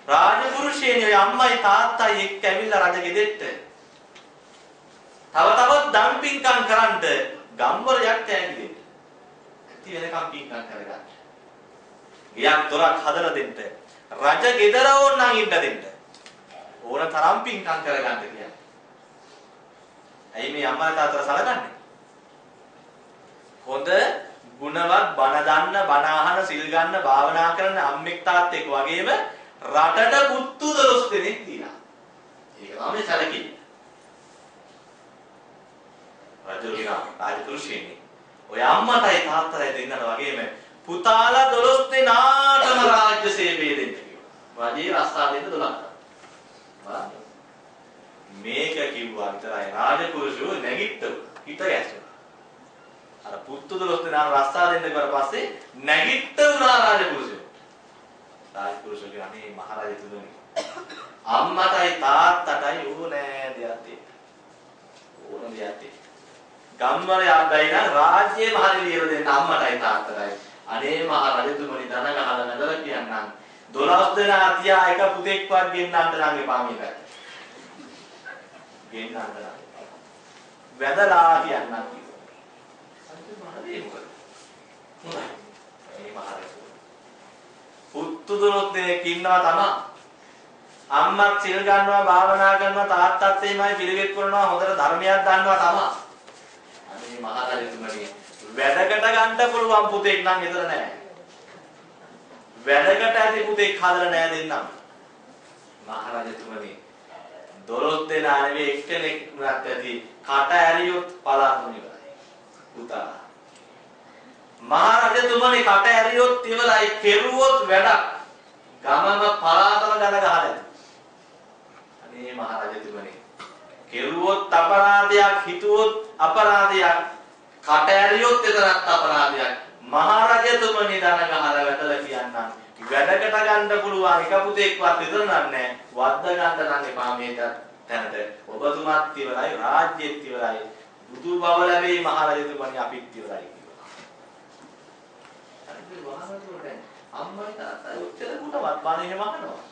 රාජපුරුෂයනේ අම්මයි තාත්තයි එක්ක ඇවිල්ලා රජ ගෙදෙට්ට. තව තවත් ඩම්පින්කම් කරන්න ගම්වරයක් තෑගි දෙන්න. ඉති වෙනකම් පින්කම් කරගන්න. ගියක් දොරක් හදලා දෙන්න. රජ ගෙදර ඕනනම් ඉන්න දෙන්න. ඕන තරම් පින්කම් කරගන්න කියන්නේ. ඇයි මේ අම්මා තාත්තලා සලකන්නේ? හොඳ ගුණවත් බණ දන්න, බණ අහන, සිල් ගන්න, භාවනා කරන අම්මෙක් තාත්තෙක් වගේම රටට පුතු 12 දෙනෙක් තියෙනවා. ඒක තමයි සැලකිලි. රජුලා රාජපුරුෂයනේ. ඔය අම්මටයි තාත්තටයි දෙන්නට වගේම පුතාලා 12 දෙනාටම රාජ්‍ය සේවය දෙන්න කිව්වා. රජේ රස්සා දෙන්න 12ක්. බලන්න. මේක කිව්වා විතරයි රාජපුරුෂයෝ නැගිට්ටු හිත ගැස්සුවා. අර පුත්තු 12 දෙනා රස්සා දෙන්න කරලා පස්සේ නැගිට්ටුනා රාජපුරුෂයෝ. රාජපුරුෂයෝ කියන්නේ මහරජතුමනි. අම්මටයි තාත්තටයි ඕනෑ දෙයක් තියෙනවා. ඕන දෙයක් තියෙනවා. ගම්වල යද්දයි නම් රාජ්‍යයේ මහරි ලියලා දෙන්න අම්මටයි තාත්තටයි. අනේ මහරජතුමනි ධන ගහලා නැදලා කියන්නම් 12 දෙනා තියා එක පුතෙක්වත් ගෙන්නන්න නම් එපා මේකට. ගෙන්නන්න නම්. වැදලා කියන්නම් කිව්වා. අන්තිම මහරේ මොකද? මේ මහරජතුමනි. පුත්තු 12 දෙනෙක් ඉන්නවා තමයි. අම්මත් සිල් ගන්නවා භාවනා කරනවා තාත්තත් එයිමයි පිළිවෙත් කරනවා හොඳට ධර්මයක් දන්නවා තමයි. අනේ මහරජතුමනි වැඩකට ගන්න පුළුවන් පුතෙක් නම් එතන නැහැ. වැඩකට ඇති පුතෙක් හදලා නැහැ දෙන්නම්. මහරජතුමනි 12 දෙනා නෙවෙයි එක්කෙනෙක් වුණත් ඇති කට ඇරියොත් පලාතුන් ඉවරයි. පුතා. මහරජතුමනි කට ඇරියොත් ඉවරයි කෙරුවොත් වැඩක්. ගමම පලාතම ගන ගහලා. අනේ මහරජතුමනි කෙරුවොත් අපරාධයක් හිතුවොත් අපරාධයක් කට ඇරියොත් එතරම් අපරාධයක් මහරජතුමනි දන ගහලා වැටලා කියන්නම් වැඩකට ගන්න පුළුවන් එක පුතෙක්වත් විතර නැහැ වද්ද ගන්න නම් එපා මේක තැනට ඔබතුමාත් ඉවරයි රාජ්‍යෙත් ඉවරයි බුදු බව ලැබෙයි මහරජතුමනි අපිත් ඉවරයි කිව්වා. අනිත් වහනතෝට අම්මයි තාත්තයි උත්තර කුටවත් බණ එහෙම අහනවා.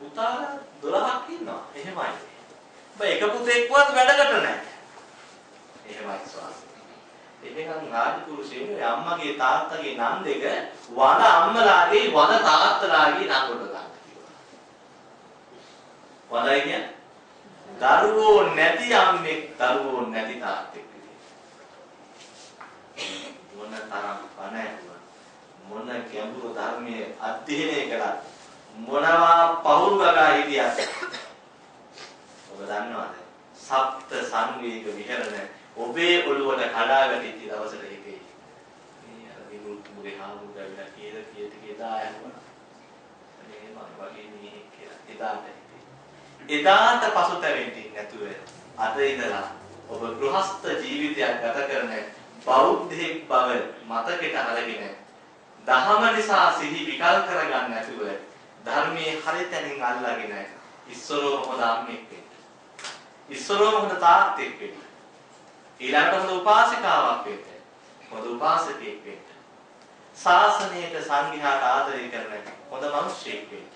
පුතාලා 12ක් ඉන්නවා. එහෙමයි. ඔබ එක පුතෙක්වත් වැඩකට නැහැ. එහෙමයි ස්වාමී. එහෙනම් රාජපුරුෂයෝ අම්මගේ තාත්තගේ නම් දෙක වන අම්මලාගේ වන තාත්තලාගේ නම් කොට ගන්න කිව්වා. වනයි කියන්නේ දරුවෝ නැති අම්මෙක් දරුවෝ නැති තාත්තෙක් විදියට. මොන තරම් පණැවුවා. මොන ගැඹුරු ධර්මයේ අධ්‍යයනය කළා. මොනවා පහුරු ගගා හිටියත් ඔබ දන්නවද සප්ත සංවේග විහරණ ඔබේ ඔළුවට කඩා වැටිච්ච දවසට හිතේ මේ අර විමුක්ති මුගේ හාමුදුරුවෝ කියලා යනවා අනේ මම වගේ මිනිහෙක් කියලා එදාට පසුතැවෙන්නේ නැතුව අද ඉඳලා ඔබ ගෘහස්ත ජීවිතයක් ගත කරන බෞද්ධෙක් බව මතකයට අරගෙන දහම නිසා සිහි විකල් කරගන්න නැතුව ධර්මයේ හරි තැනින් අල්ලාගෙන ඉස්සරෝම හොඳ අම්මෙක් වෙන්න. ඉස්සරෝම හොඳ තාත්තෙක් වෙන්න. ඊළඟට හොඳ උපාසිකාවක් වෙන්න. හොඳ උපාසකෙක් වෙන්න. ශාසනයට සංඝයාට ආදරය කරන හොඳ මිනිසෙක් වෙන්න.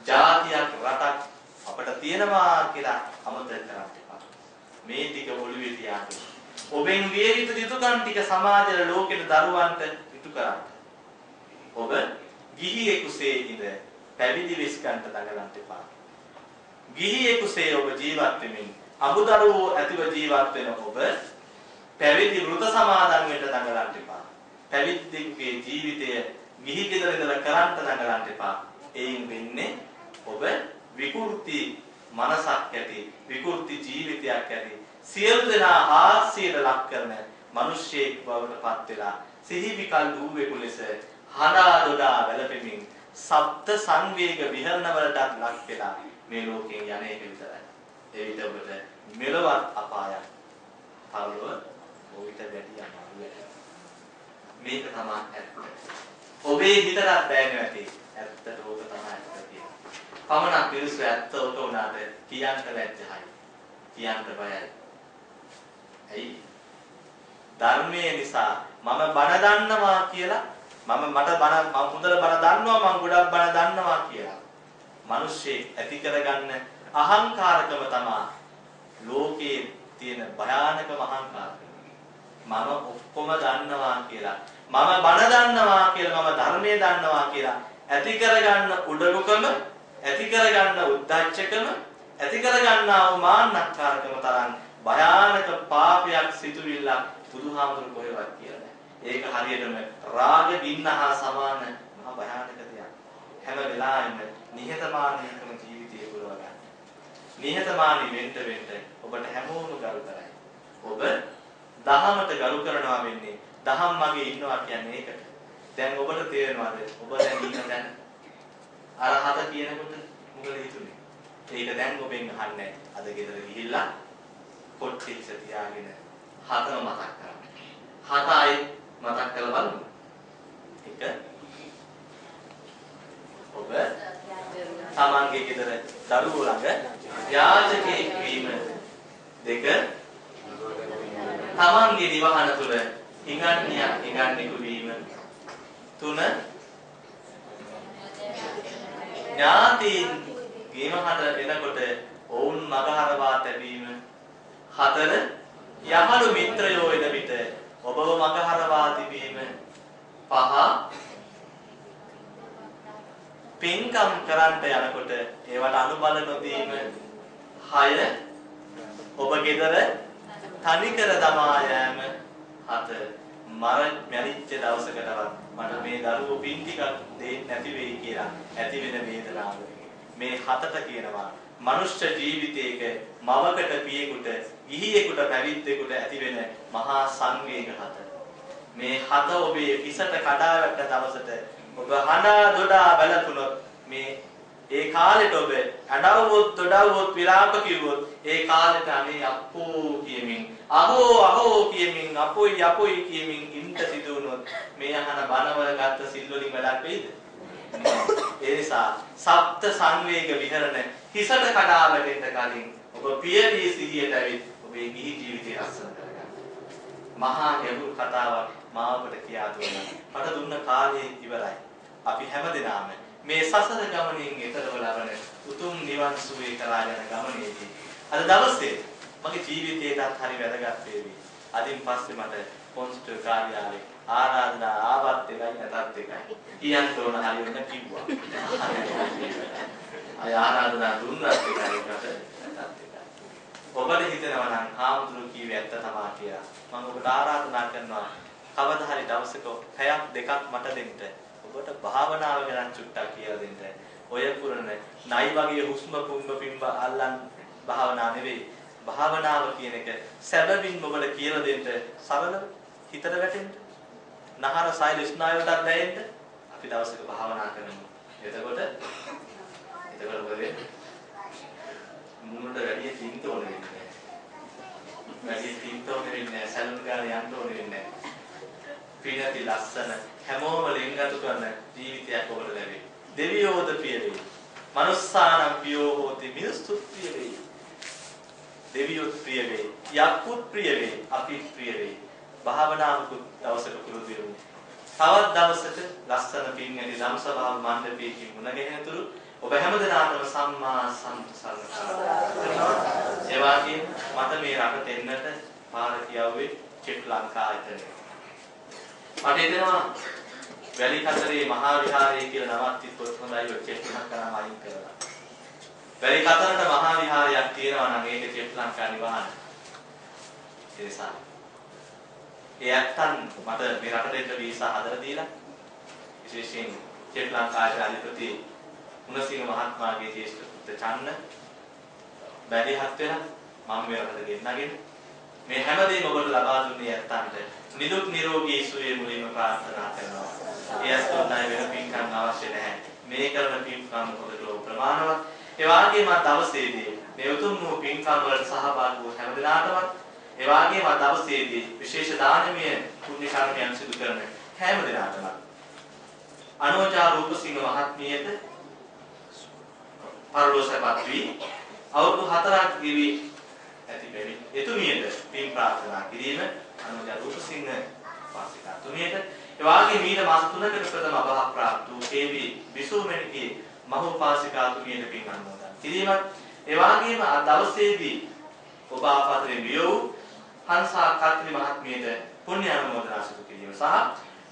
ජාතියක් රටක් අපිට තියෙනවා කියලා අමතක කරන්න එපා. මේ ටික ඔළුවේ තියාගන්න. ඔබෙන් විය යුතු යුතුකම් ටික සමාජයේ ලෝකෙට දරුවන්ට ඉටු කරන්න. ඔබ ගිහියෙකුසේ ඉඳ පැවිදි වෙස් ගන්නට දඟලන්න එපා. ගිහියෙකුසේ ඔබ ජීවත් වෙමින් අමුදරුවෝ ඇතිව ජීවත් වෙන ඔබ පැවිදි වෘත සමාදන් වෙන්න දඟලන්න එපා. පැවිද්දෙක්ගේ ජීවිතය ගිහි ගෙදර ඉඳලා කරන්න දඟලන්න එපා. එයින් වෙන්නේ ඔබ විකෘති මනසක් ඇති විකෘති ජීවිතයක් ඇති සියලු දෙනා හාස්‍යයට ලක් කරන මිනිසෙක් බවට පත් වෙලා සිහි විකල් දුවෙකු ලෙස හඬා දොඩා වැළපෙමින් සප්ත සංවේග විහරණ වලට ලක් වෙලා මේ ලෝකයෙන් යන එක විතරයි. ඒ විට ඔබට මෙලොවත් අපායක් පරලොව ඔවිත වැඩි අමාරු වෙනවා. මේක තමයි ඇත්ත. ඔබේ හිතට දැනෙන්නේ නැති ඇත්තට ඕක තමයි ඇත්ත කියන්නේ. පමණක් පිළිසු ඇත්ත ඕක උනාට කියන්න ලැජ්ජයි. කියන්න බයයි. ඇයි? ධර්මයේ නිසා මම බණ දන්නවා කියලා මම හොඳට බණ දන්නවා මම ගොඩක් බණ දන්නවා කියලා. මිනිස්සේ ඇති කරගන්න අහංකාරකම තමයි ලෝකයේ තියෙන භයානකම අහංකාරකම. මම ඔක්කොම දන්නවා කියලා මම බණ දන්නවා කියලා මම ධර්මයේ දන්නවා කියලා ඇති කරගන්න උඩඟුකම ඇති කරගන්න උද්දච්චකම ඇති කරගන්නා වූ මාන්නක්කාරකම තරම් භයානක පාපයක් සිදුවිල්ලක් බුදුහාමුදුරු කොහෙවත් කියලා නැහැ. ඒක හරියටම රාග ගින්න හා සමාන මහා භයානක දෙයක්. හැම වෙලාවෙම නිහතමානීකම ජීවිතය පුරව ගන්න. නිහතමානී වෙන්න ඔබට හැමෝම ගරු කරයි. ඔබ දහමට ගරු කරනවා වෙන්නේ. දහම් මගේ ඉන්නවා කියන්නේ ඒකට. දැන් ඔබට තේරෙනවද? ඔබ දැන් ඉන්න දැන අරහත කියනකොට මොකද හිතුනේ? ඒක දැන් ඔබෙන් අහන්නේ. අද ගෙදර ගිහිල්ලා කොට්ටිස තියාගෙන හතම මතක් කරගන්න. හතයි මතක් කරලා බලමු. එක ඔබ තමන්ගේ ගෙදර දරුවෝ ළඟ යාචකයෙක් වීම. දෙක තමන්ගේ දිවහන තුල හිඟන්නෙකු වීම. තුන ඥාතීන් ගේමහත වෙනකොට ඔවුන් මගහරවා තැබීම. හතර යහළු මිත්‍රයෝ වෙන විට ඔබව මගහරවා තිබීම. පහ පින්කම් කරන්ට යනකොට ඒවට අනුබල නොදීම. 6 ඔබ ගෙදර තනිකර දමා යෑම. 7 මැරිච්ච දවසකටවත් මට මේ දරුවෝ පින් ටිකක් දෙන්නේ නැති වෙයි කියලා ඇති වෙන වේදනාව. මේ 7ට කියනවා මනුෂ්‍ය ජීවිතයක මවකට පියෙකුට ගිහියෙකුට පැවිද්දෙකුට ඇති වෙන මහා සංවේග 7. මේ 7 ඔබේ පිසට කඩා වැටෙන දවසට ඔබ හඬා දොඩා බැලතුනොත් මේ ඒ කාලෙට ඔබ අඬවුවොත් දොඩවුවොත් විලාප කිව්වොත් ඒ කාලෙට අනේ අප්පෝ කියමින් අහෝ කියමින් අපොයි කියමින් ඉන්න සිදු වුණොත් මේ අහන බණවල ගත්ත සිල් වලින් වැඩක් වෙයිද? ඒ නිසා සප්ත සංවේග විහරණ හිසට කඩා වැටෙන්න කලින් ඔබ පියවි සිහියට ඇවිත් ඔබේ ගිහි ජීවිතය ලස්සන කරගන්න. මහා ගැඹුරු කතාවක් මාවකට කියා දුන්නා. මට දුන්න කාලේ ඉවරයි. අපි හැමදෙනාම මේ සසර ගමනින් එතරව ලබන උතුම් නිවන් සුවේ කරා යන ගමනේදී අද දවසේ මගේ ජීවිතේටත් හරි වැදගත් වේවි. අදින් පස්සේ මට කොන්ස්ටර් කාර්යාලේ ආරාධනා ආවත් එකයි නැතත් එකයි. කියන්න ඕන හරි වෙන කිව්වා. අය ආරාධනා දුන්නත් එකයි මට නැතත් එකයි. ඔබට හිතෙනවා නම් හාමුදුරු කීවේ ඇත්ත තමයි කියලා. මම ඔබට ආරාධනා කරනවා කවදා හරි දවසක පැයක් දෙකක් මට දෙන්න. ඔබට භාවනාව ගැන චුට්ටක් කියලා දෙන්න. ඔය පුරන නයි වගේ හුස්ම පිම්බ අල්ලන් භාවනාව නෙවෙයි. භාවනාව කියන එක සැබවින්ම ඔබට කියලා දෙන්න සරලව හිතට වැටෙන්න. නහර සෛල ස්නායුවට දැනෙන්න අපි දවසක භාවනා කරමු. එතකොට මොකද වෙන්නේ? මුණට වැඩි තින්ත ඕන වෙන්නේ. වැඩි තින්ත ඕන වෙන්නේ සැලුන් ගාන යන්න ඕන වෙන්නේ. පිනති ලස්සන හැමෝම ලෙන්ගතු කරන ජීවිතයක් ඔබට ලැබේ. දෙවියෝද ප්‍රිය වෙයි. මනුස්සානම් පියෝ හෝති මිනිස්සුත් ප්‍රිය වෙයි. දෙවියොත් ප්‍රිය වෙයි. යක්කුත් ප්‍රිය වෙයි. අපිත් ප්‍රිය වෙයි. භාවනාවකුත් දවසක පුරුදු වෙමු. තවත් දවසක ලස්සන පින් ඇති ධම්සභාව මණ්ඩපයේ මුණ ගැහෙනතුරු ඔබ හැමදෙනාටම සම්මා සම්බුද්ධ ඒ වගේම මට මේ රටට එන්නට පාර කියවුවේ චෙක් ලංකාවට. මට එදෙනවා වැලි කතරේ මහා විහාරය කියලා නමක් තිබ්බොත් හොඳයි ඔය චෙක් එකක් කරාම අයින් කරලා. වැලි කතරට මහා විහාරයක් තියෙනවා නම් ඒක චෙක් ලංකා නිවහන. ඒ නිසා ඒ ඇත්තන් මට මේ රටට වීසා හදලා දීලා විශේෂයෙන් චෙක් ලංකාවේ අධිපති උනසිංහ මහත්මයාගේ ජේෂ්ඨ පුත්‍ර චන්න බැරිහත් වෙලා මම මේ රටට ගෙන්නගෙන මේ හැමදේම ඔබට ලබා දුන්නේ ඇත්තන්ට නිදුක් නිරෝගී සුවය මුලින්ම ප්‍රාර්ථනා කරනවා. ඒ අස්තොන්නයි වෙන පින්කම් අවශ්‍ය නැහැ. මේ කරන පින්කම් පොදු ප්‍රමාණවත්. ඒ වගේම දවසේදී මේ උතුම් වූ පින්කම් වලට සහභාගී වූ හැමදෙනාටම ඒ වගේම දවසේදී විශේෂ දානමය පුණ්‍ය කර්මයන් සිදු කරන හැම දිනකටම අනෝජා රූපසිංහ මහත්මියට පරලෝසපත් වී අවුරුදු 4ක් ගෙවි ඇති බැරි එතුමියට පින් ප්‍රාර්ථනා කිරීම අනෝජා රූපසිංහ වාසිකාතුමියට ඒ වගේම ඊට මාස 3කට ප්‍රථම අභාව ප්‍රාප්ත වූ කේවි විසුමෙනිගේ මහෝපාසිකාතුමියට පින් අනුමෝදන් කිරීමත් ඒ වගේම දවසේදී ඔබ ආපතරේ වියෝ හංසා කත්‍රි මහත්මියට පුණ්‍ය අනුමෝදනා සිදු කිරීම සහ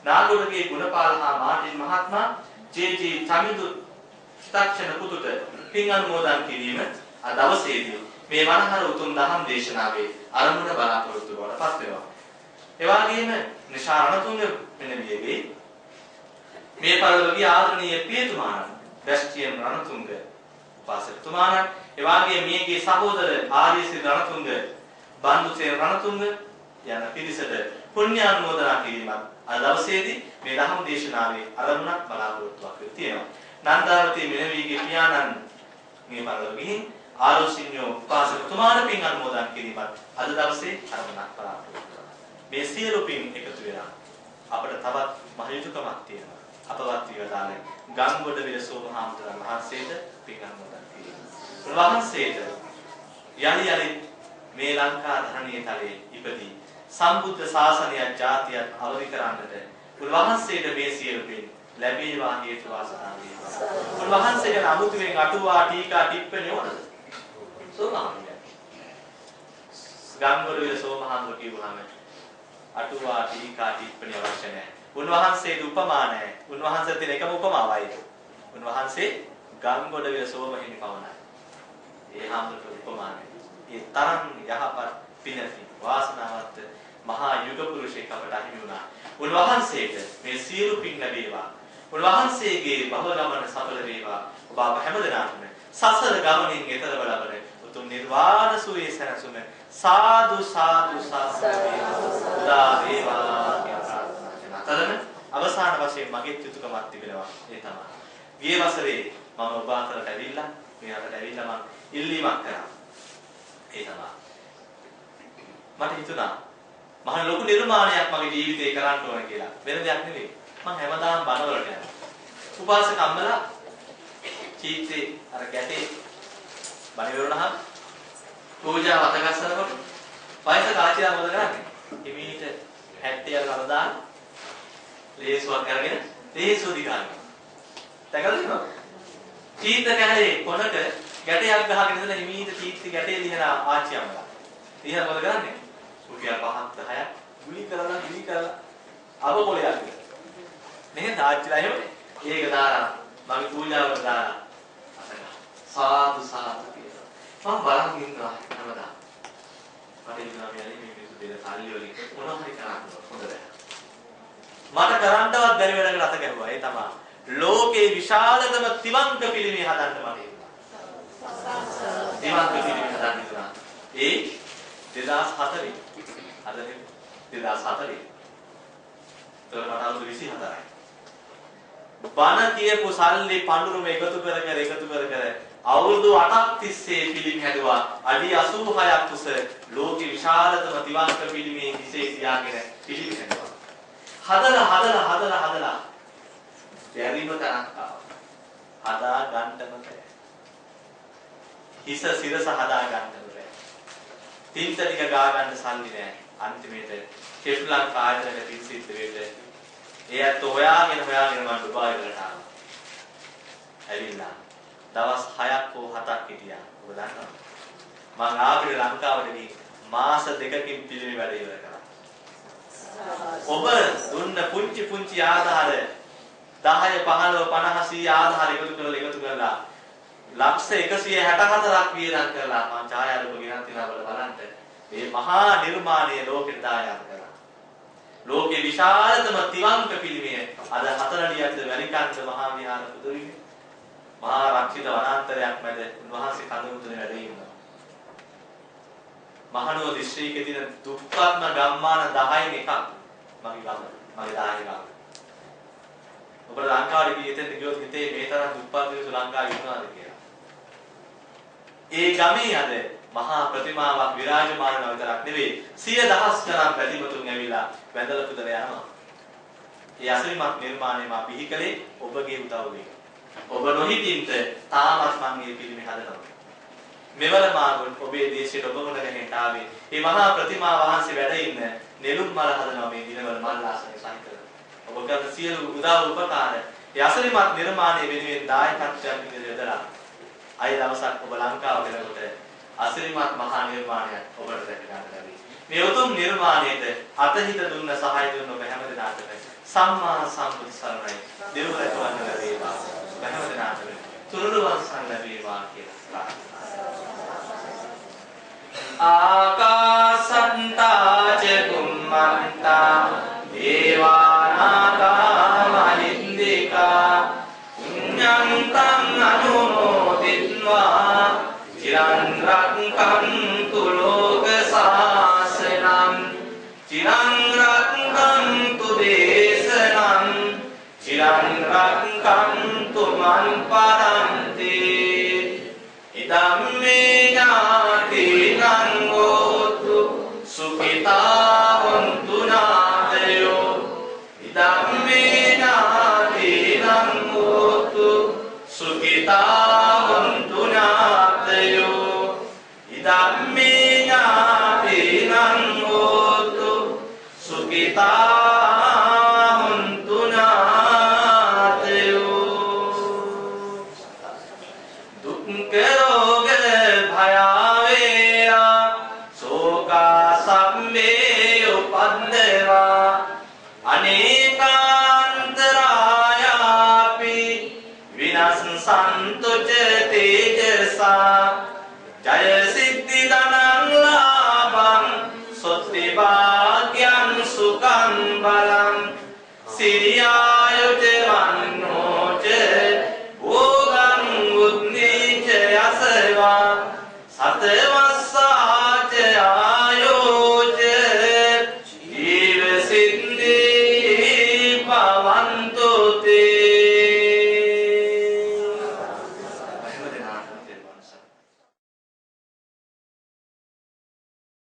නාගොඩගේ ගුණපාල හා මාටින් මහත්මයා ජේ.ජී. චමිඳු චිත්තක්ෂණ පුතුට පින් අනුමෝදන් කිරීම අද දවසේදී මේ මනහර උතුම් දහම් දේශනාවේ ආරම්භන බලාපොරොත්තු වඩ පත් වෙනවා. ඒ වගේම නිශාරණතුංග මෙනවියගේ මේ පරිලෝකීය ආදරණීය පියතුමාණන් දැස්තියන් රණතුංග උපාසකතුමාණන් ඒ වගේම මියගේ සහෝදර ආර්යසිරි රණතුංග බන්දුසේ රණතුංග යන පිරිසට පුණ්‍යානුමෝදනා කිරීමත් අද දවසේදී මේ ධම්ම දේශනාවේ ආරම්භණක් බලාපොරොත්තුවක් තියෙනවා. නන්දාවතී මෙනවීගේ පියාණන් මේ මරල ගිහින් ආරෝසින්‍යෝ උපාසකතුමාට පින් අනුමෝදන් කිරීමත් අද දවසේ ආරම්භණක් බලාපොරොත්තු වෙනවා. මේ සියලු පින් එකතු වෙලා අපිට තවත් මහ යුතුයකමක් තියෙනවා. අපවත් විවදාලේ ගම්ගොඩවිල සෝමහාමුදුරන් වහන්සේට පින් අනුමෝදන් කිරීම. උන්වහන්සේට යලි මේ ලංකා ධර්මයේ තලයේ ඉපදී සම්බුද්ධ ශාසනයත් ජාතියත් අවදි කරන්නට උන්වහන්සේට මේ සියලු පින් ලැබේවා හේතු වාසනා වේවා. උන්වහන්සේගේ අමුතුවෙන් අටුවා ටීකා ටිප්පණි ඕනද? සෝමහාමුදුරන්. ගම්ගොඩවිල සෝමහාමුදුර කියුවාම අටුවා ටීකා ටිප්පණි අවශ්‍ය නැහැ. උන්වහන්සේට උපමා නැහැ. උන්වහන්සේ තියෙන එකම උපමාවයි. උන්වහන්සේ ගම්ගොඩවිල සෝම හිමි පවණයි. ඒ හාමුදුරුවෝ උපමා නැහැ. ඒ තරම් යහපත් පිනති වාසනාවත් මහා යුග පුරුෂයෙක් අපට අහිමි වුණා. උන්වහන්සේට මේ සියලු පින් ලැබේවා. උන්වහන්සේගේ භව ගමන සඵල වේවා. ඔබ අප හැමදෙනාටම සසර ගමනින් එතරව ලබන උතුම් නිර්වාණ සුවයේ සැනසුම සාදු සාදු සාදු උදා වේවා කියලා ප්‍රාර්ථනා කරනවා. අතරම අවසාන වශයෙන් මගේ යුතුයකමක් තිබෙනවා. ඒ තමයි. ගිය වසරේ මම ඔබ අතරට ඇවිල්ලා මෙයාට ඇවිල්ලා මම ඉල්ලීමක් කරා. ඒ තමයි. මට හිතුණා මහා ලොකු නිර්මාණයක් මගේ ජීවිතේ කරන්න ඕන කියලා. වෙන දෙයක් නෙවෙයි. මම හැමදාම බණවලට යනවා. උපාසක අම්මලා චීත්තේ අර ගැටේ බණ වලනහම පූජා වතගස්සනකොට වයස කාචිලා මොකද කරන්නේ? හිමීට 70 යන කරදාන ලේසුවක් අරගෙන ලේසුව දිගානවා. දැකලා තියෙනවද? චීත්ත කැලේ කොනක ගැටයක් ගහගෙන ඉඳලා හිමීට චීත්ති ගැටේ ලියන ආච්චි අම්මලා. ඊහා මොකද කරන්නේ? රුපියල් 5ක් 10ක් ගුලි කරලා අවකොලයක් විතර. නේද ආච්චිලා එහෙමනේ. ඒක දාලා මගේ පූජාවට දාලා සාදු සාදු කියලා. මම බලන් ඉන්නවා හැමදාම. මට ඉන්නවා මේ මිනිස්සු දෙන සල්ලි වලින් මොනවා හරි කරන්න හොඳද? මට කරන්නවත් බැරි වැඩකට අත ගැහුවා. ඒ තමයි ලෝකේ විශාලතම තිවංක පිළිමේ හදන්න මට ඉන්නවා. තිවංක පිළිමේ හදන්න ඉන්නවා. ඒ 2004 හදන්නේ 2004. තව මට අවුරුදු 24යි. බණ කියපු සල්ලි පඳුරුම එකතු කර අවුරුදු 8ක් තිස්සේ පිළිම හැදුවා. අඩි 86ක් උස ලෝකේ විශාලතම තිවංක පිළිමේ හිසේ තියාගෙන පිළිම හැදුවා. හදලා බැරිම තරක් හදා ගන්නම බැහැ. හිස සිරස හදා ගන්නම බැහැ. තින්ත ටික ගා ගන්න සල්ලි නැහැ. අන්තිමේට ශ්‍රී ලංකා ආයතනයේ පිළිසිත වෙන්නේ එයත් හොයාගෙන මම ඩුබායි වලට ආවා. ඇවිල්ලා දවස් 6ක් හෝ 7ක් හිටියා. ඔබ දන්නවද? මම ආපිට ලංකාවට ගිහින් මාස 2කින් පිළිවෙල වැඩ ඉවර කරා. ඔබ දුන්න පුංචි ආධාර 10 15 50 100 ආධාර එකතු කරලා ලක්ෂ 164ක් වියදම් කරලා මම ඡායාරූප ගෙනත් තියලා බලන්න මේ මහා නිර්මාණය ලෝකෙට දායාද කරා. ලෝකේ විශාලතම තිවංක පිළිමය අද හතරලියද්ද වැලිකන්ද මහා විහාර පුදුරිමේ මහා රක්ෂිත වනාන්තරයක් මැද උන්වහන්සේ කඳුමුතුනේ වැඩ ඉන්නවා. මහනුව දිස්ත්‍රික්කයේ තියෙන දුප්පත්ම ගම්මාන 10න් එකක් මගේ ගම. ඔබ ලංකාවේ ගියතෙන් ගියොත් හිතේ මේ තරම් දුප්පත් මිනිස්සු ලංකාවේ ඉන්නවාද කියලා. ඒ ගමේ අද මහා ප්‍රතිමාවක් විරාජමාන වෙන විතරක් නෙවෙයි 100,000 ගණන් ප්‍රතිමතුන් ඇවිල්ලා වැඳලා පුදලා යනවා. ඒ අසිරිමත් නිර්මාණය මා පිහිකලේ ඔබගේ උදව්වෙන්. ඔබ නොහිටින්ට තාමත් මම මේ පිළිමය හදනවා. මෙවර මාගොන් ඔබේ දේශයට ඔබ මොනගෙන් ආවේ. මේ මහා ප්‍රතිමා වහන්සේ වැඩ ඉන්න නෙළුම් මල හදනවා මේ දිනවල මල් ආසනය සහිතව. ඔබ කරන සියලු උදව් උපකාර ඒ අසිරිමත් නිර්මාණය වෙනුවෙන් දායකත්වයක් විදිහට යොදලා අය දවසක් ඔබ ලංකාවට එනකොට අසිරිමත් මහා නිර්මාණයක් ඔබට දැක ගන්න ලැබේ. මේ උතුම් නිර්මාණයට අතහිත දුන්න සහාය දුන්න ඔබ හැමදෙනාටම සම්මා සම්බුදු සරණයි. දෙවියන් රැකවන්න ලැබේවා. හැමදෙනාටම තුරුරුවන් සන් ලැබේවා කියලා ප්‍රාර්ථනා කරනවා. ආකාසන්තා ච කුම්මන්තා දේවානාගා මහින්దికා පුඤ්ඤන්තං අනුමෝදිත්වා චිරන් රක්ඛන්තු ලෝක සාසනං රක්ඛන්තු මං පරන්ති ඉදම්මේ ඥාතිනං හෝතු සුඛිතා හොන්තු නාතයෝ ඉදම්මේ ඥාතිනං හෝතු සුඛිතා හොන්තු නාතයෝ ඉදම්මේ ඥාතිනං හෝතු සුඛිතා Jaya